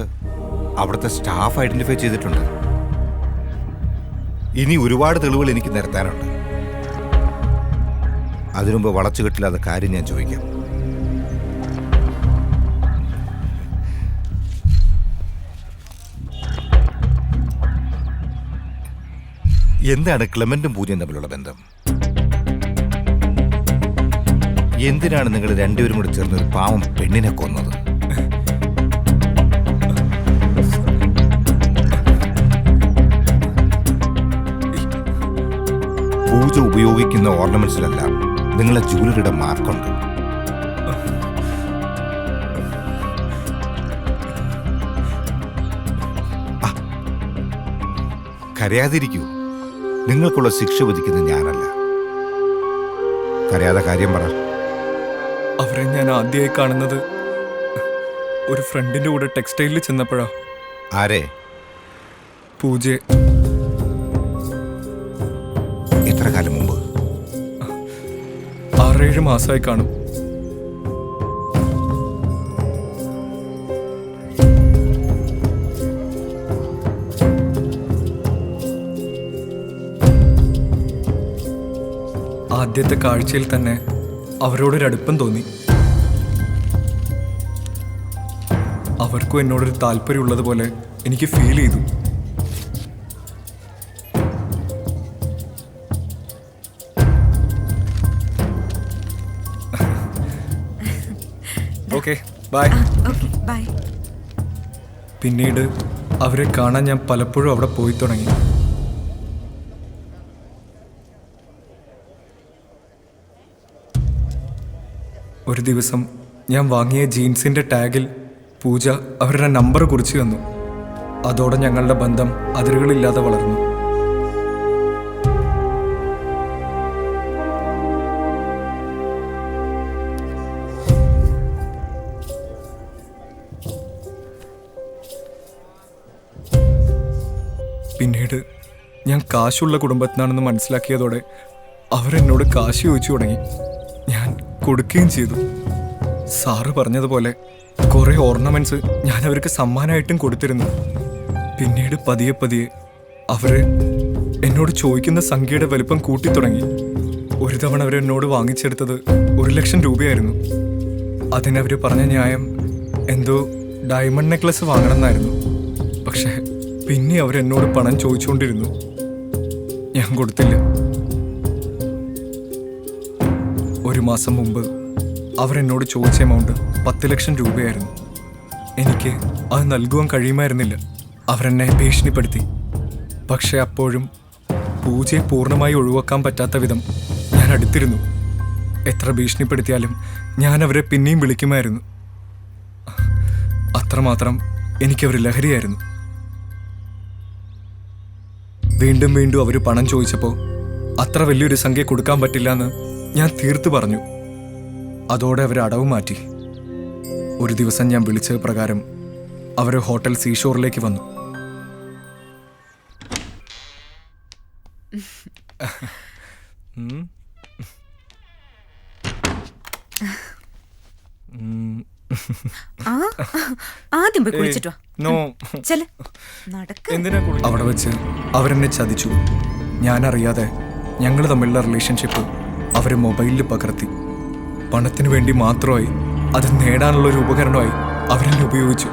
അവിടുത്തെ സ്റ്റാഫ് ഐഡന്റിഫൈ ചെയ്തിട്ടുണ്ട്. ഇനി ഒരുപാട് തെളിവുകൾ എനിക്ക് നിരത്താനുണ്ട്. അതിനുമുമ്പ് വളച്ചുകെട്ടില്ലാത്ത കാര്യം ഞാൻ ചോദിക്കാം. എന്താണ് ക്ലെമന്റും പൂജയും തമ്മിലുള്ള ബന്ധം? എന്തിനാണ് നിങ്ങൾ രണ്ടുപേരും കൂടി ചേർന്ന് ഒരു പാവം പെണ്ണിനെ കൊന്നത്? പൂജ ഉപയോഗിക്കുന്ന ഓർണമെന്റ്സിലെല്ലാം നിങ്ങളെ ജൂവലറിയുടെ മാർക്കുണ്ട്. കരയാതിരിക്കൂ. നിങ്ങൾക്കുള്ള ശിക്ഷ വിധിക്കുന്നത് ഞാനല്ല. കരയാതെ കാര്യം പറ. അവരെ ഞാൻ ആദ്യമായി കാണുന്നത് ഒരു ഫ്രണ്ടിന്റെ കൂടെ ടെക്സ്റ്റൈലിൽ ചെന്നപ്പോഴാ. ആരെ? പൂജയെ. എത്ര കാലം മുമ്പ്? 6-7 മാസമായി കാണും. ആദ്യത്തെ കാഴ്ചയിൽ തന്നെ അവരോടൊരടുപ്പം തോന്നി. അവർക്കും എന്നോടൊരു താല്പര്യമുള്ളതുപോലെ എനിക്ക് ഫീൽ ചെയ്തു. Okay bye. ബൈ. പിന്നീട് അവരെ കാണാൻ ഞാൻ പലപ്പോഴും അവിടെ പോയി തുടങ്ങി. ഒരു ദിവസം ഞാൻ വാങ്ങിയ ജീൻസിൻ്റെ ടാഗിൽ പൂജ അവരുടെ നമ്പർ കുറിച്ച് തന്നു. അതോടെ ഞങ്ങളുടെ ബന്ധം അതിരുകളില്ലാതെ വളർന്നു. പിന്നീട് ഞാൻ കാശുള്ള കുടുംബത്തിനാണെന്ന് മനസ്സിലാക്കിയതോടെ അവരെന്നോട് കാശ് ചോദിച്ചു തുടങ്ങി. ഞാൻ കൊടുക്കുകയും ചെയ്തു. സാറ് പറഞ്ഞതുപോലെ കുറേ ഓർണമെന്റ്സ് ഞാൻ അവർക്ക് സമ്മാനമായിട്ടും കൊടുത്തിരുന്നു. പിന്നീട് പതിയെ പതിയെ അവർ എന്നോട് ചോദിക്കുന്ന സംഖ്യയുടെ വലിപ്പം കൂട്ടിത്തുടങ്ങി. ഒരു തവണ അവരെന്നോട് വാങ്ങിച്ചെടുത്തത് 1,00,000 രൂപയായിരുന്നു. അതിനവർ പറഞ്ഞ ന്യായം എന്തോ ഡയമണ്ട് നെക്ലസ് വാങ്ങണമെന്നായിരുന്നു. പക്ഷേ പിന്നെ അവരെന്നോട് പണം ചോദിച്ചുകൊണ്ടിരുന്നു. ഞാൻ കൊടുത്തില്ല. 1 മാസം മുമ്പ് അവരെന്നോട് ചോദിച്ച എമൗണ്ട് 10,00,000 രൂപയായിരുന്നു. എനിക്ക് അത് നൽകുവാൻ കഴിയുമായിരുന്നില്ല. അവരെന്നെ ഭീഷണിപ്പെടുത്തി. പക്ഷെ അപ്പോഴും പൂജയെ പൂർണ്ണമായി ഒഴിവാക്കാൻ പറ്റാത്ത വിധം ഞാൻ അടുത്തിരുന്നു. എത്ര ഭീഷണിപ്പെടുത്തിയാലും ഞാൻ അവരെ പിന്നെയും വിളിക്കുമായിരുന്നു. അത്രമാത്രം എനിക്കവർ ലഹരിയായിരുന്നു. വീണ്ടും വീണ്ടും അവർ പണം ചോദിച്ചപ്പോൾ അത്ര വലിയൊരു സംഖ്യ കൊടുക്കാൻ പറ്റില്ല എന്ന് ഞാൻ തീർത്തു പറഞ്ഞു. അതോടെ അവർ അടവ് മാറ്റി. ഒരു ദിവസം ഞാൻ വിളിച്ച പ്രകാരം അവർ ഹോട്ടൽ സീഷോറിലേക്ക് വന്നു. ആദ്യം പോയി കുളിച്ചിട്ടോ. അവിടെ വെച്ച് അവരെന്നെ ചതിച്ചു. ഞാനറിയാതെ ഞങ്ങൾ തമ്മിലുള്ള റിലേഷൻഷിപ്പ് അവർ മൊബൈലിൽ പകർത്തി. പണത്തിന് വേണ്ടി മാത്രമായി, അത് നേടാനുള്ള ഒരു ഉപകരണമായി അവരെന്നെ ഉപയോഗിച്ചു.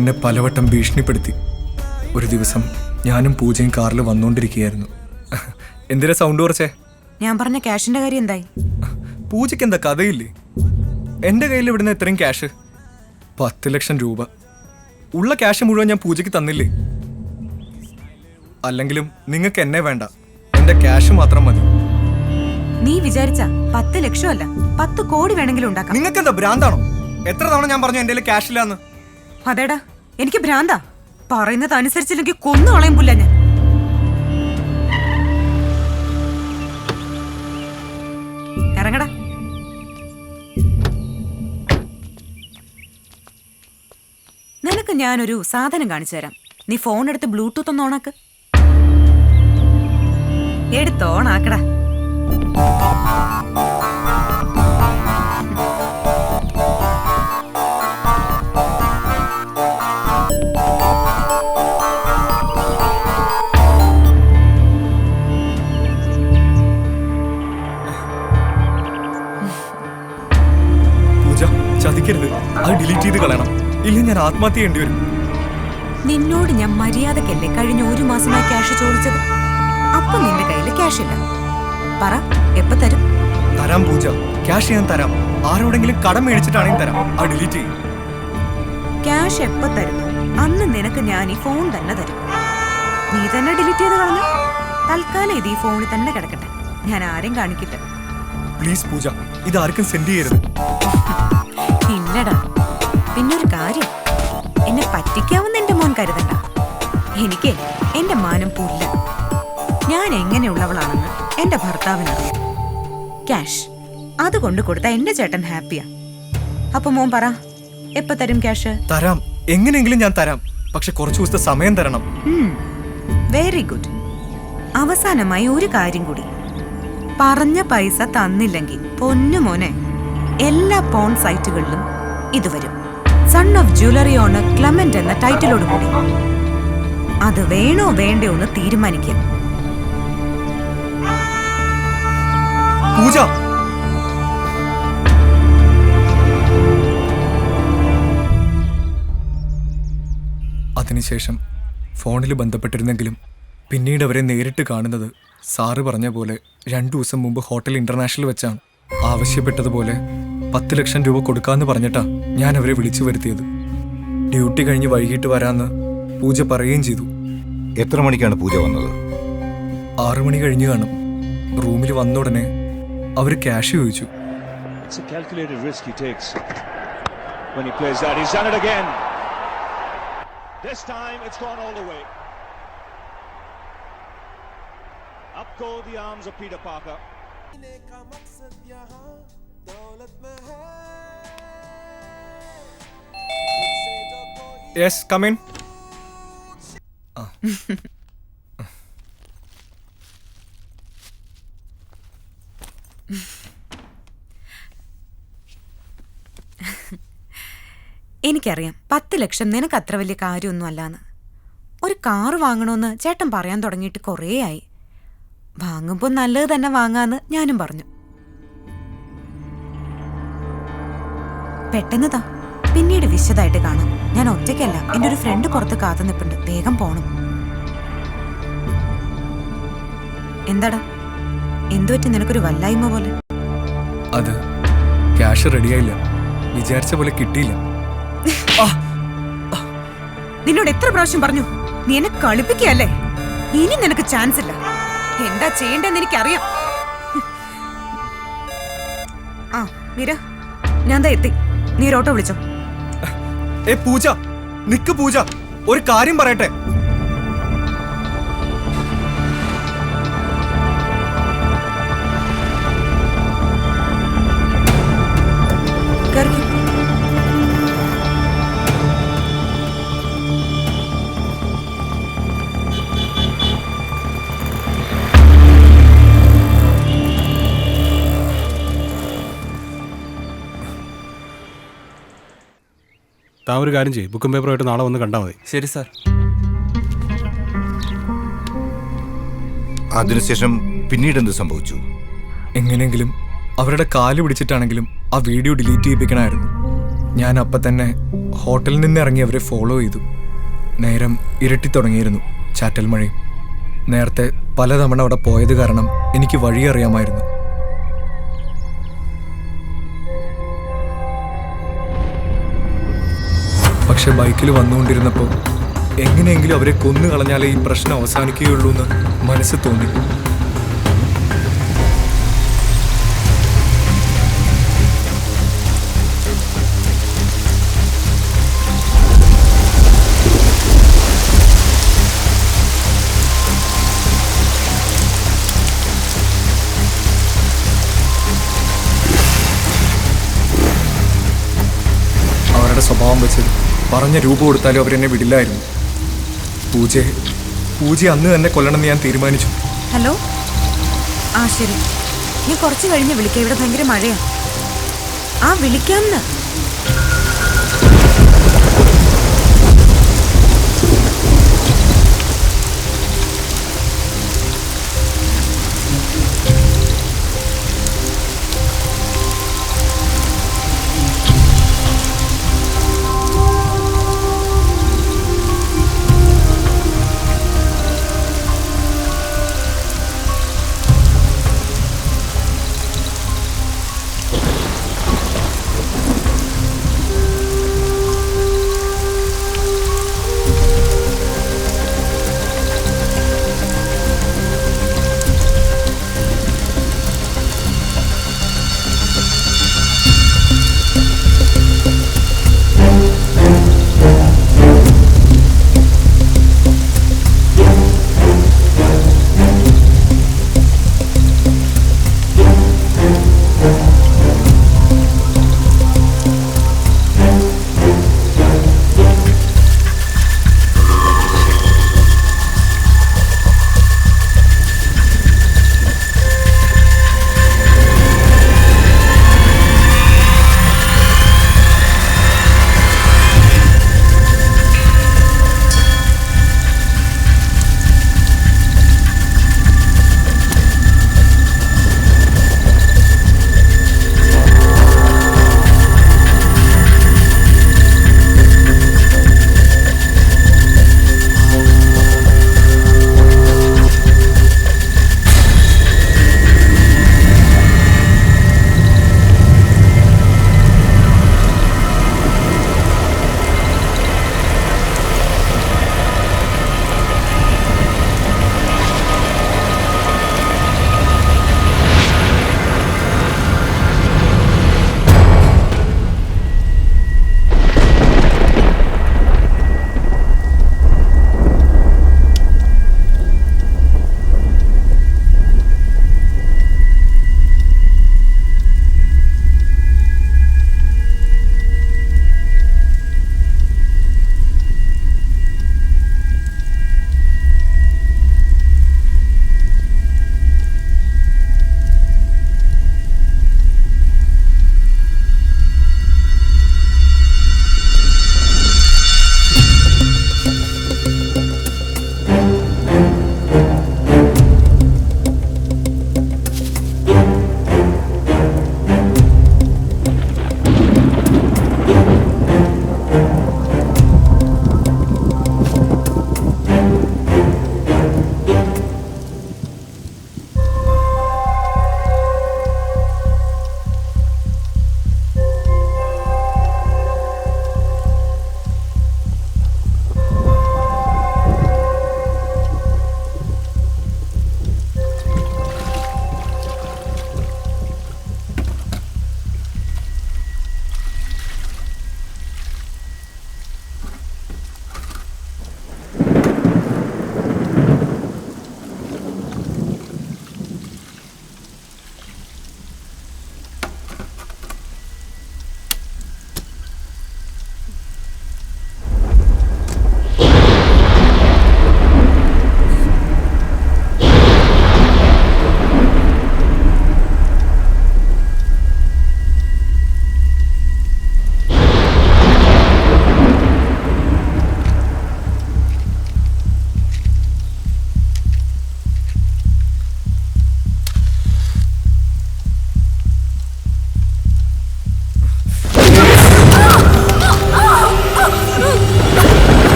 അവരെന്നെ പലവട്ടം ഭീഷണിപ്പെടുത്തി. ഒരു ദിവസം ഞാനും പൂജയും കാറിൽ വന്നുകൊണ്ടിരിക്കുകയായിരുന്നു. എന്തിനാ സൗണ്ട് കുറച്ചേ? ഞാൻ പറഞ്ഞ ക്യാഷിന്റെ കാര്യം എന്തായി? പൂജയ്ക്ക് എന്താ കഥയില്ലേ? എൻ്റെ കയ്യിൽ ഇവിടുന്ന് എത്രയും ക്യാഷ്? 10 ലക്ഷം രൂപ. ഉള്ള ക്യാഷ് മുഴുവൻ ഞാൻ പൂജയ്ക്ക് തന്നില്ലേ? അല്ലെങ്കിലും നിങ്ങൾക്ക് എന്നെ വേണ്ട, എൻ്റെ ക്യാഷ് മാത്രം മതി. നീ വിചാരിച്ച 10 ലക്ഷമല്ല 10 കോടി വേണമെങ്കിലും ഉണ്ടാക്കാം. നിങ്ങൾക്ക് എന്താ ഭ്രാന്താണോ? എത്ര തവണ ഞാൻ പറഞ്ഞു എൻ്റെ ക്യാഷ് ഇല്ലാന്ന്? അതേടാ, എനിക്ക് ഭ്രാന്താ. പറയുന്നത് അനുസരിച്ചില്ലെങ്കിൽ കൊന്നു കളയും പുല്ല ഞാൻ. ഇറങ്ങടാ. നിനക്ക് ഞാനൊരു സാധനം കാണിച്ചു തരാം. നീ ഫോൺ എടുത്ത് ബ്ലൂടൂത്ത് ഒന്ന് ഓണാക്ക്. എടുത്ത് ഓണാക്കടാ. പൂജ ചതിക്കരുത്, അത് ഡിലീറ്റ് ചെയ്ത് കളയണം, ഇല്ലെങ്കിൽ ഞാൻ ആത്മഹത്യ ചെയ്യേണ്ടി വരും. നിന്നോട് ഞാൻ മര്യാദക്കല്ലേ കഴിഞ്ഞ 1 മാസമായി ക്യാഷ് ചോദിച്ചത്? അപ്പൊ നിന്റെ കയ്യില് ക്യാഷ് ഇല്ല. പറ, എപ്പ തരും? തരാം പൂജ, ക്യാഷ് ഞാൻ തരാം. ആരോടെങ്കിലും കടം മേടിച്ചിട്ടാണെങ്കിൽ തരാം. അത് ഡിലീറ്റ് ചെയ്യും. ക്യാഷ് എപ്പ തരുന്നു അന്ന് നിനക്ക് ഞാൻ ഈ ഫോൺ തന്നെ തരും. നീ തന്നെ ഡിലീറ്റ് ചെയ്ത് കളഞ്ഞു. തൽക്കാലം ഇത് ഈ ഫോണിൽ തന്നെ കിടക്കട്ടെ. ഞാൻ ആരെയും കാണിക്കില്ല. പ്ലീസ് പൂജ, ഇത് ആർക്കും സെൻഡ് ചെയ്യരുത്. ഇല്ലടാ. പിന്നൊരു കാര്യം, എന്നെ പറ്റിക്കാവുന്ന എന്റെ മോൻ കരുതണ്ട. എനിക്ക് എന്റെ മാനം പുല്ല. ഞാൻ എങ്ങനെയുള്ളവളാണെന്ന് എന്റെ ഭർത്താവിനറിയാം. ക്യാഷ് അത് കൊണ്ട് കൊടുത്ത എന്റെ ചേട്ടൻ ഹാപ്പിയാ. അപ്പൊ മോൻ പറ, എപ്പ തരും ക്യാഷ്? തരാം, എങ്ങനെയെങ്കിലും ഞാൻ തരാം. പക്ഷെ കുറച്ചു ദിവസത്തെ സമയം തരണം. Very good. അവസാനമായി ഒരു കാര്യം കൂടി. പറഞ്ഞ പൈസ തന്നില്ലെങ്കിൽ പൊന്നു മോനെ, എല്ലാ പോൺ സൈറ്റുകളിലും ഇത് വരും. Son of jewellery owner Clement എന്ന ടൈറ്റിലോട് കൂടി. അത് വേണോ വേണ്ടയോ എന്ന് തീരുമാനിക്കാം. പൂജ, അതിനുശേഷം ഫോണിൽ ബന്ധപ്പെട്ടിരുന്നെങ്കിലും പിന്നീട് അവരെ നേരിട്ട് കാണുന്നത് സാറ് പറഞ്ഞ പോലെ 2 ദിവസം മുമ്പ് ഹോട്ടൽ ഇന്റർനാഷണൽ വെച്ചാണ്. ആവശ്യപ്പെട്ടതുപോലെ 10 ലക്ഷം രൂപ കൊടുക്കാമെന്ന് പറഞ്ഞിട്ടാ ഞാൻ അവരെ വിളിച്ചു വരുത്തിയത്. ഡ്യൂട്ടി കഴിഞ്ഞ് വൈകിട്ട് വരാമെന്ന് പൂജ പറയുകയും ചെയ്തു. എത്ര മണിക്കാണ് പൂജ വന്നത്? 6 മണി കഴിഞ്ഞ് കാണും. റൂമിൽ വന്ന ഉടനെ അവർ ക്യാഷ് ചോദിച്ചു. This time it's gone all the way. Up go the arms of Peter Parker. Yes, come in. എനിക്കറിയാം 10 ലക്ഷം നിനക്ക് അത്ര വലിയ കാര്യമൊന്നും അല്ലാന്ന്. ഒരു കാറ് വാങ്ങണമെന്ന് ചേട്ടൻ പറയാൻ തുടങ്ങിയിട്ട് കുറേ ആയി. വാങ്ങുമ്പോൾ നല്ലത് തന്നെ വാങ്ങാന്ന് ഞാനും പറഞ്ഞു. പെട്ടെന്നതാ, പിന്നീട് വിശദമായിട്ട് കാണാം. ഞാൻ ഒറ്റയ്ക്കല്ല, എൻ്റെ ഒരു ഫ്രണ്ട് പുറത്ത് കാത്തു നിൽപ്പുണ്ട്. വേഗം പോണം. എന്താടാ, എന്തുപറ്റി നിനക്കൊരു വല്ലായ്മ പോലെ? അത് ക്യാഷ് റെഡിയായില്ല, വിചാരിച്ച പോലെ കിട്ടിയില്ല. നിന്നോട് എത്ര പ്രാവശ്യം പറഞ്ഞു, നീ എന്നെ കളിപ്പിക്കുകയല്ലേ? ഇനി നിനക്ക് ചാൻസ് ഇല്ല. എന്താ ചെയ്യേണ്ടെന്ന് എനിക്കറിയാം. ആ മീര, ഞാൻ ദാ എത്തി. നീ ഒരു ഓട്ടോ വിളിച്ചോ. ഏ പൂജ, നിക്ക് പൂജ, ഒരു കാര്യം പറയട്ടെ. താൻ ഒരു കാര്യം ചെയ്യും, ബുക്കും പേപ്പറുമായിട്ട് നാളെ വന്ന് കണ്ടാൽ മതി. ശരി സാർ. അതിനുശേഷം പിന്നീട് എന്ത് സംഭവിച്ചു? എങ്ങനെയെങ്കിലും അവരുടെ കാല് പിടിച്ചിട്ടാണെങ്കിലും ആ വീഡിയോ ഡിലീറ്റ് ചെയ്യിപ്പിക്കണമായിരുന്നു. ഞാൻ അപ്പം തന്നെ ഹോട്ടലിൽ നിന്ന് ഇറങ്ങി അവരെ ഫോളോ ചെയ്തു. നേരം ഇരട്ടി തുടങ്ങിയിരുന്നു, ചാറ്റൽ മഴയും. നേരത്തെ പലതവണ അവിടെ പോയത് കാരണം എനിക്ക് വഴി അറിയാമായിരുന്നു. പക്ഷെ ബൈക്കിൽ വന്നുകൊണ്ടിരുന്നപ്പോൾ എങ്ങനെയെങ്കിലും അവരെ കൊന്നു കളഞ്ഞാലേ ഈ പ്രശ്നം അവസാനിക്കുകയുള്ളൂ എന്ന് മനസ്സ് തോന്നി. അവരുടെ സ്വഭാവം വെച്ച് പറഞ്ഞ രൂപ കൊടുത്താലും അവരെന്നെ വിടില്ലായിരുന്നു. പൂജ അന്ന് തന്നെ കൊല്ലണമെന്ന് ഞാൻ തീരുമാനിച്ചു. ഹലോ, ആ ശരി, ഞാൻ കുറച്ച് കഴിഞ്ഞ് വിളിക്കാം. ഇവിടെ ഭയങ്കര മഴയാ. ആ വിളിക്കാമെന്ന്.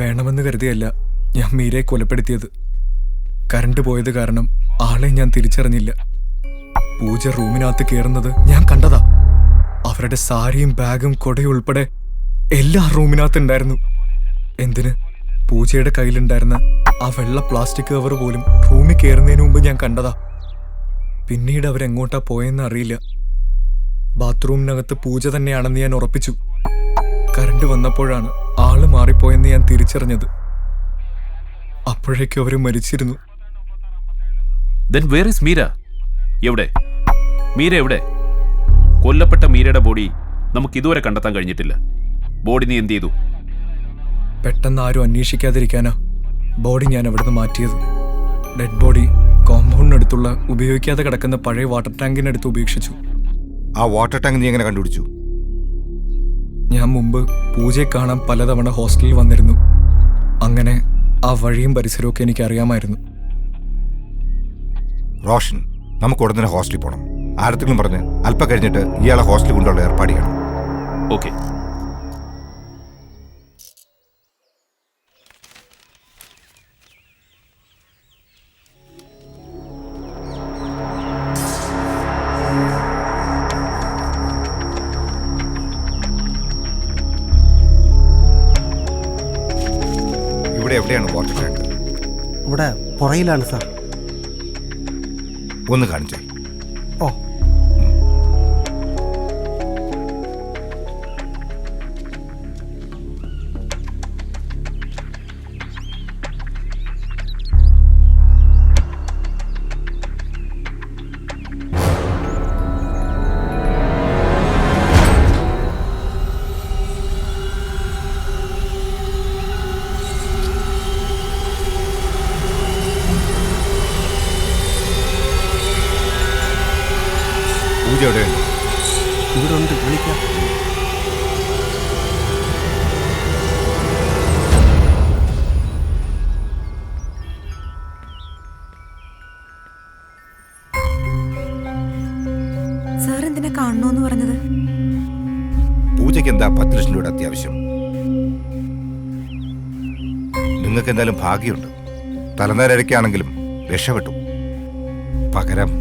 വേണമെന്ന് കരുതിയല്ല ഞാൻ മീരയെ കൊലപ്പെടുത്തിയത്. കറണ്ട് പോയത് കാരണം ആളെ ഞാൻ തിരിച്ചറിഞ്ഞില്ല. പൂജ റൂമിനകത്ത് കയറുന്നത് ഞാൻ കണ്ടതാ. അവരുടെ സാരിയും ബാഗും കൊടയും ഉൾപ്പെടെ എല്ലാം റൂമിനകത്ത് ഉണ്ടായിരുന്നു. എന്തിന്, പൂജയുടെ കയ്യിലുണ്ടായിരുന്ന ആ വെള്ള പ്ലാസ്റ്റിക് കവർ പോലും റൂമിൽ കയറുന്നതിന് മുമ്പ് ഞാൻ കണ്ടതാ. പിന്നീട് അവരെങ്ങോട്ടാ പോയെന്ന് അറിയില്ല. ബാത്റൂമിനകത്ത് പൂജ തന്നെയാണെന്ന് ഞാൻ ഉറപ്പിച്ചു. കറണ്ട് വന്നപ്പോഴാണ് ആള് മാറിപ്പോയെന്ന് ഞാൻ തിരിച്ചറിഞ്ഞത്. അപ്പോഴേക്കും അവര് മരിച്ചിരുന്നു. Then where is Meera? എവിടെ മീര? എവിടെ? കൊല്ലപ്പെട്ട മീരയുടെ ബോഡി നമുക്ക് ഇതുവരെ കണ്ടെത്താൻ കഴിഞ്ഞിട്ടില്ല. ബോഡി നീ എന്ത് ചെയ്തു? പെട്ടെന്ന് ആരും അന്വേഷിക്കാതിരിക്കാനാ ബോഡി ഞാൻ അവിടുന്ന് മാറ്റിയത്. ഡെഡ് ബോഡി കോമ്പൗണ്ടിനടുത്തുള്ള ഉപയോഗിക്കാതെ കിടക്കുന്ന പഴയ വാട്ടർ ടാങ്കിനടുത്ത് ഉപേക്ഷിച്ചു. ആ വാട്ടർ ടാങ്ക് നീ എങ്ങനെ കണ്ടുപിടിച്ചു? ഞാൻ മുമ്പ് പൂജയെ കാണാൻ പലതവണ ഹോസ്റ്റലിൽ വന്നിരുന്നു. അങ്ങനെ ആ വഴിയും പരിസരവും ഒക്കെ എനിക്ക് അറിയാമായിരുന്നു. റോഷൻ, നമുക്ക് ഉടനെ തന്നെ ഹോസ്റ്റലിൽ പോകണം. ആരത്തെങ്കിലും പറഞ്ഞ് അല്പം കഴിഞ്ഞിട്ട് ഇയാളെ ഹോസ്റ്റലിൽ കൊണ്ടുള്ള ഏർപ്പാട് ചെയ്യണം. ഓക്കെ. ഇവിടെ എവിടെയാണ് വാട്ടർ ടാങ്ക്? ഇവിടെ പുറയിലാണ് സാർ. ഒന്ന് കാണിച്ചേ. ഓ, പൂജ എവിടെയുണ്ട്? ഇവിടെ ഉണ്ട്, വിളിക്കാം. സാർ എന്തിനാ കാണണോന്ന് പറഞ്ഞത്? പൂജയ്ക്ക് എന്താ 10 ലക്ഷം രൂപയുടെ അത്യാവശ്യം? നിങ്ങൾക്ക് എന്തായാലും ഭാഗ്യമുണ്ട്. തലനേരക്കാണെങ്കിലും രക്ഷപ്പെട്ടു. പകരം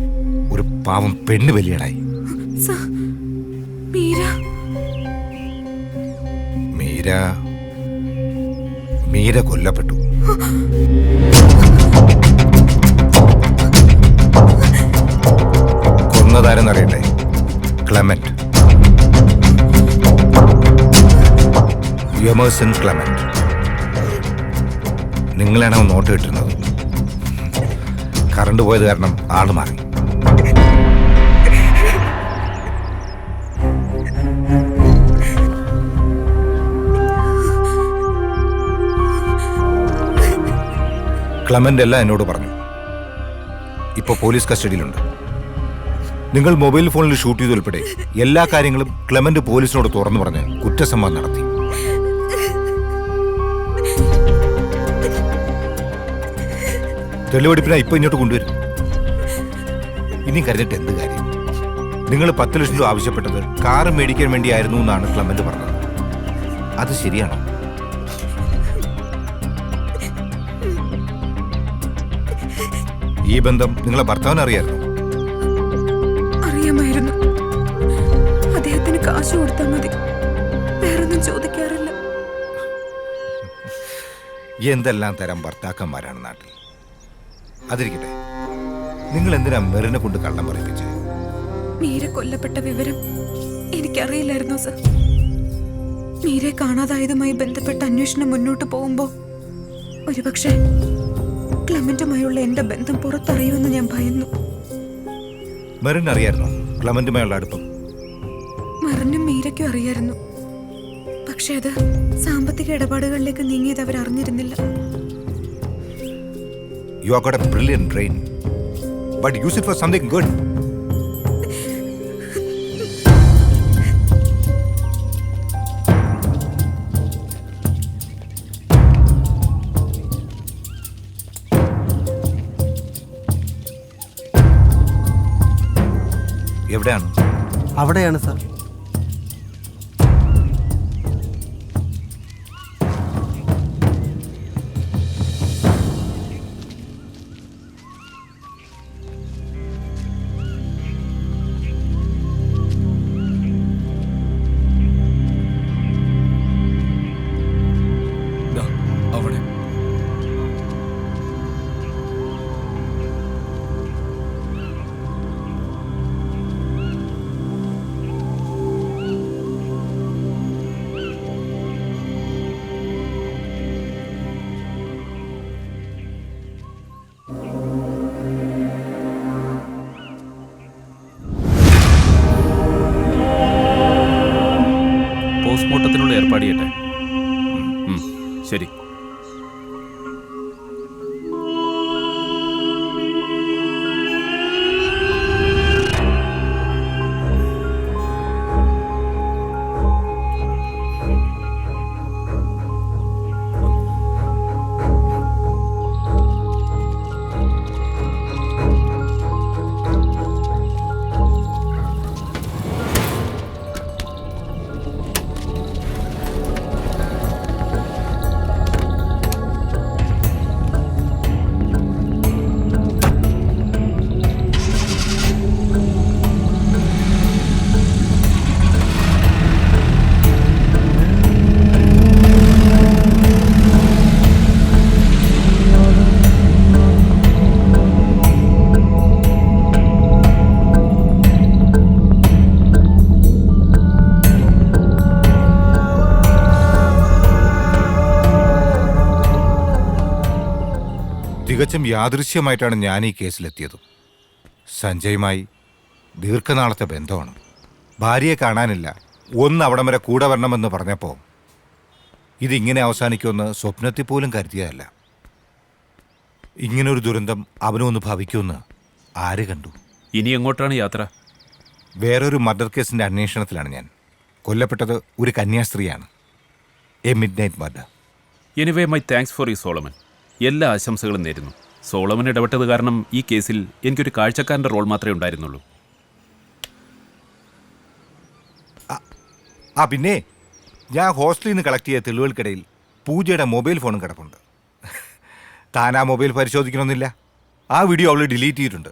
ഒരു പാവം പെണ്ണ് ബലിയാടായി. മീര മീര മീര കൊല്ലപ്പെട്ടു. കൊന്നതാരെന്നറിയണ്ടേ? Clement, Emerson Clement. നിങ്ങളാണ് അവൻ നോട്ട് കിട്ടുന്നത്. കറണ്ട് പോയത് കാരണം ആള് മാറി. ക്ലെമന്റ് എല്ലാം എന്നോട് പറഞ്ഞു. ഇപ്പോൾ പോലീസ് കസ്റ്റഡിയിലുണ്ട്. നിങ്ങൾ മൊബൈൽ ഫോണിൽ ഷൂട്ട് ചെയ്തുൾപ്പെടെ എല്ലാ കാര്യങ്ങളും ക്ലെമന്റ് പോലീസിനോട് തുറന്നു പറഞ്ഞ് കുറ്റസമ്മതം നടത്തി. തെളിവെടുപ്പിനാ ഇപ്പൊ ഇങ്ങോട്ട് കൊണ്ടുവരും. ഇനി കരുതിട്ട് എന്ത് കാര്യം? നിങ്ങൾ 10 ലക്ഷം രൂപ ആവശ്യപ്പെട്ടത് കാറ് മേടിക്കാൻ വേണ്ടിയായിരുന്നു എന്നാണ് ക്ലെമന്റ് പറഞ്ഞത്. അത് ശരിയാണോ? ഈ ബന്ധം നിങ്ങളെ ഭർത്താവിന് അറിയായിരുന്നു? അറിയാമായിരുന്നു. അദ്ദേഹത്തിന് കാശ് കൊടുത്താൽ മതി, വേറൊന്നും ചോദിക്കാറില്ല. എന്തെല്ലാം തരം ഭർത്താക്കന്മാരാണ് നാട്ടിൽ. അതിരിക്കട്ടെ, നിങ്ങൾ എന്തിനാ മെറിനെ കൊണ്ട് കള്ളം പറയിപ്പിച്ചത്? മീര കൊല്ലപ്പെട്ട വിവരം എനിക്കറിയില്ലായിരുന്നു സർ. മീരെ കാണാതായതുമായി ബന്ധപ്പെട്ട അന്വേഷണം മുന്നോട്ട് പോകുമ്പോൾ ഒരുപക്ഷെ ക്ലെമന്റുമായുള്ള എന്റെ ബന്ധം പുറത്തറിയുമെന്ന് ഞാൻ ഭയന്നു. മെറിൻ അറിയായിരുന്നോ ക്ലെമന്റുമായുള്ള അടുപ്പം? മെറിനും മീരയ്ക്കും അറിയായിരുന്നു. പക്ഷെ അത് സാമ്പത്തിക ഇടപാടുകളിലേക്ക് നീങ്ങിയത് അവർ അറിഞ്ഞിരുന്നില്ല. You have got a brilliant brain, but use it for something good. എവിടെയാണ്? അവിടെയാണ് സാർ. ശരി. തികച്ചും യാദൃശ്യമായിട്ടാണ് ഞാൻ ഈ കേസിലെത്തിയത്. സഞ്ജയുമായി ദീർഘനാളത്തെ ബന്ധമാണ്. ഭാര്യയെ കാണാനില്ല, ഒന്ന് അവിടം വരെ കൂടെ വരണമെന്ന് പറഞ്ഞപ്പോൾ ഇതിങ്ങനെ അവസാനിക്കുമെന്ന് സ്വപ്നത്തിൽ പോലും കരുതിയതല്ല. ഇങ്ങനൊരു ദുരന്തം അവനൊന്ന് ഭവിക്കുമെന്ന് ആര് കണ്ടു? ഇനി എങ്ങോട്ടാണ് യാത്ര? വേറൊരു മർഡർ കേസിൻ്റെ അന്വേഷണത്തിലാണ് ഞാൻ. കൊല്ലപ്പെട്ടത് ഒരു കന്യാസ്ത്രീയാണ്. A midnight murder. Anyway my thanks for you Solomon. എല്ലാ ആശംസകളും നേരുന്നു. സോളമൻ ഇടപെട്ടത് കാരണം ഈ കേസിൽ എനിക്കൊരു കാഴ്ചക്കാരൻ്റെ റോൾ മാത്രമേ ഉണ്ടായിരുന്നുള്ളൂ. പിന്നെ ഞാൻ ഹോസ്റ്റലിൽ നിന്ന് കളക്ട് ചെയ്ത തെളിവുകൾക്കിടയിൽ പൂജയുടെ മൊബൈൽ ഫോണും കിടപ്പുണ്ട്. താൻ ആ മൊബൈൽ പരിശോധിക്കണമെന്നില്ല, ആ വീഡിയോ അവൾ ഡിലീറ്റ് ചെയ്തിട്ടുണ്ട്.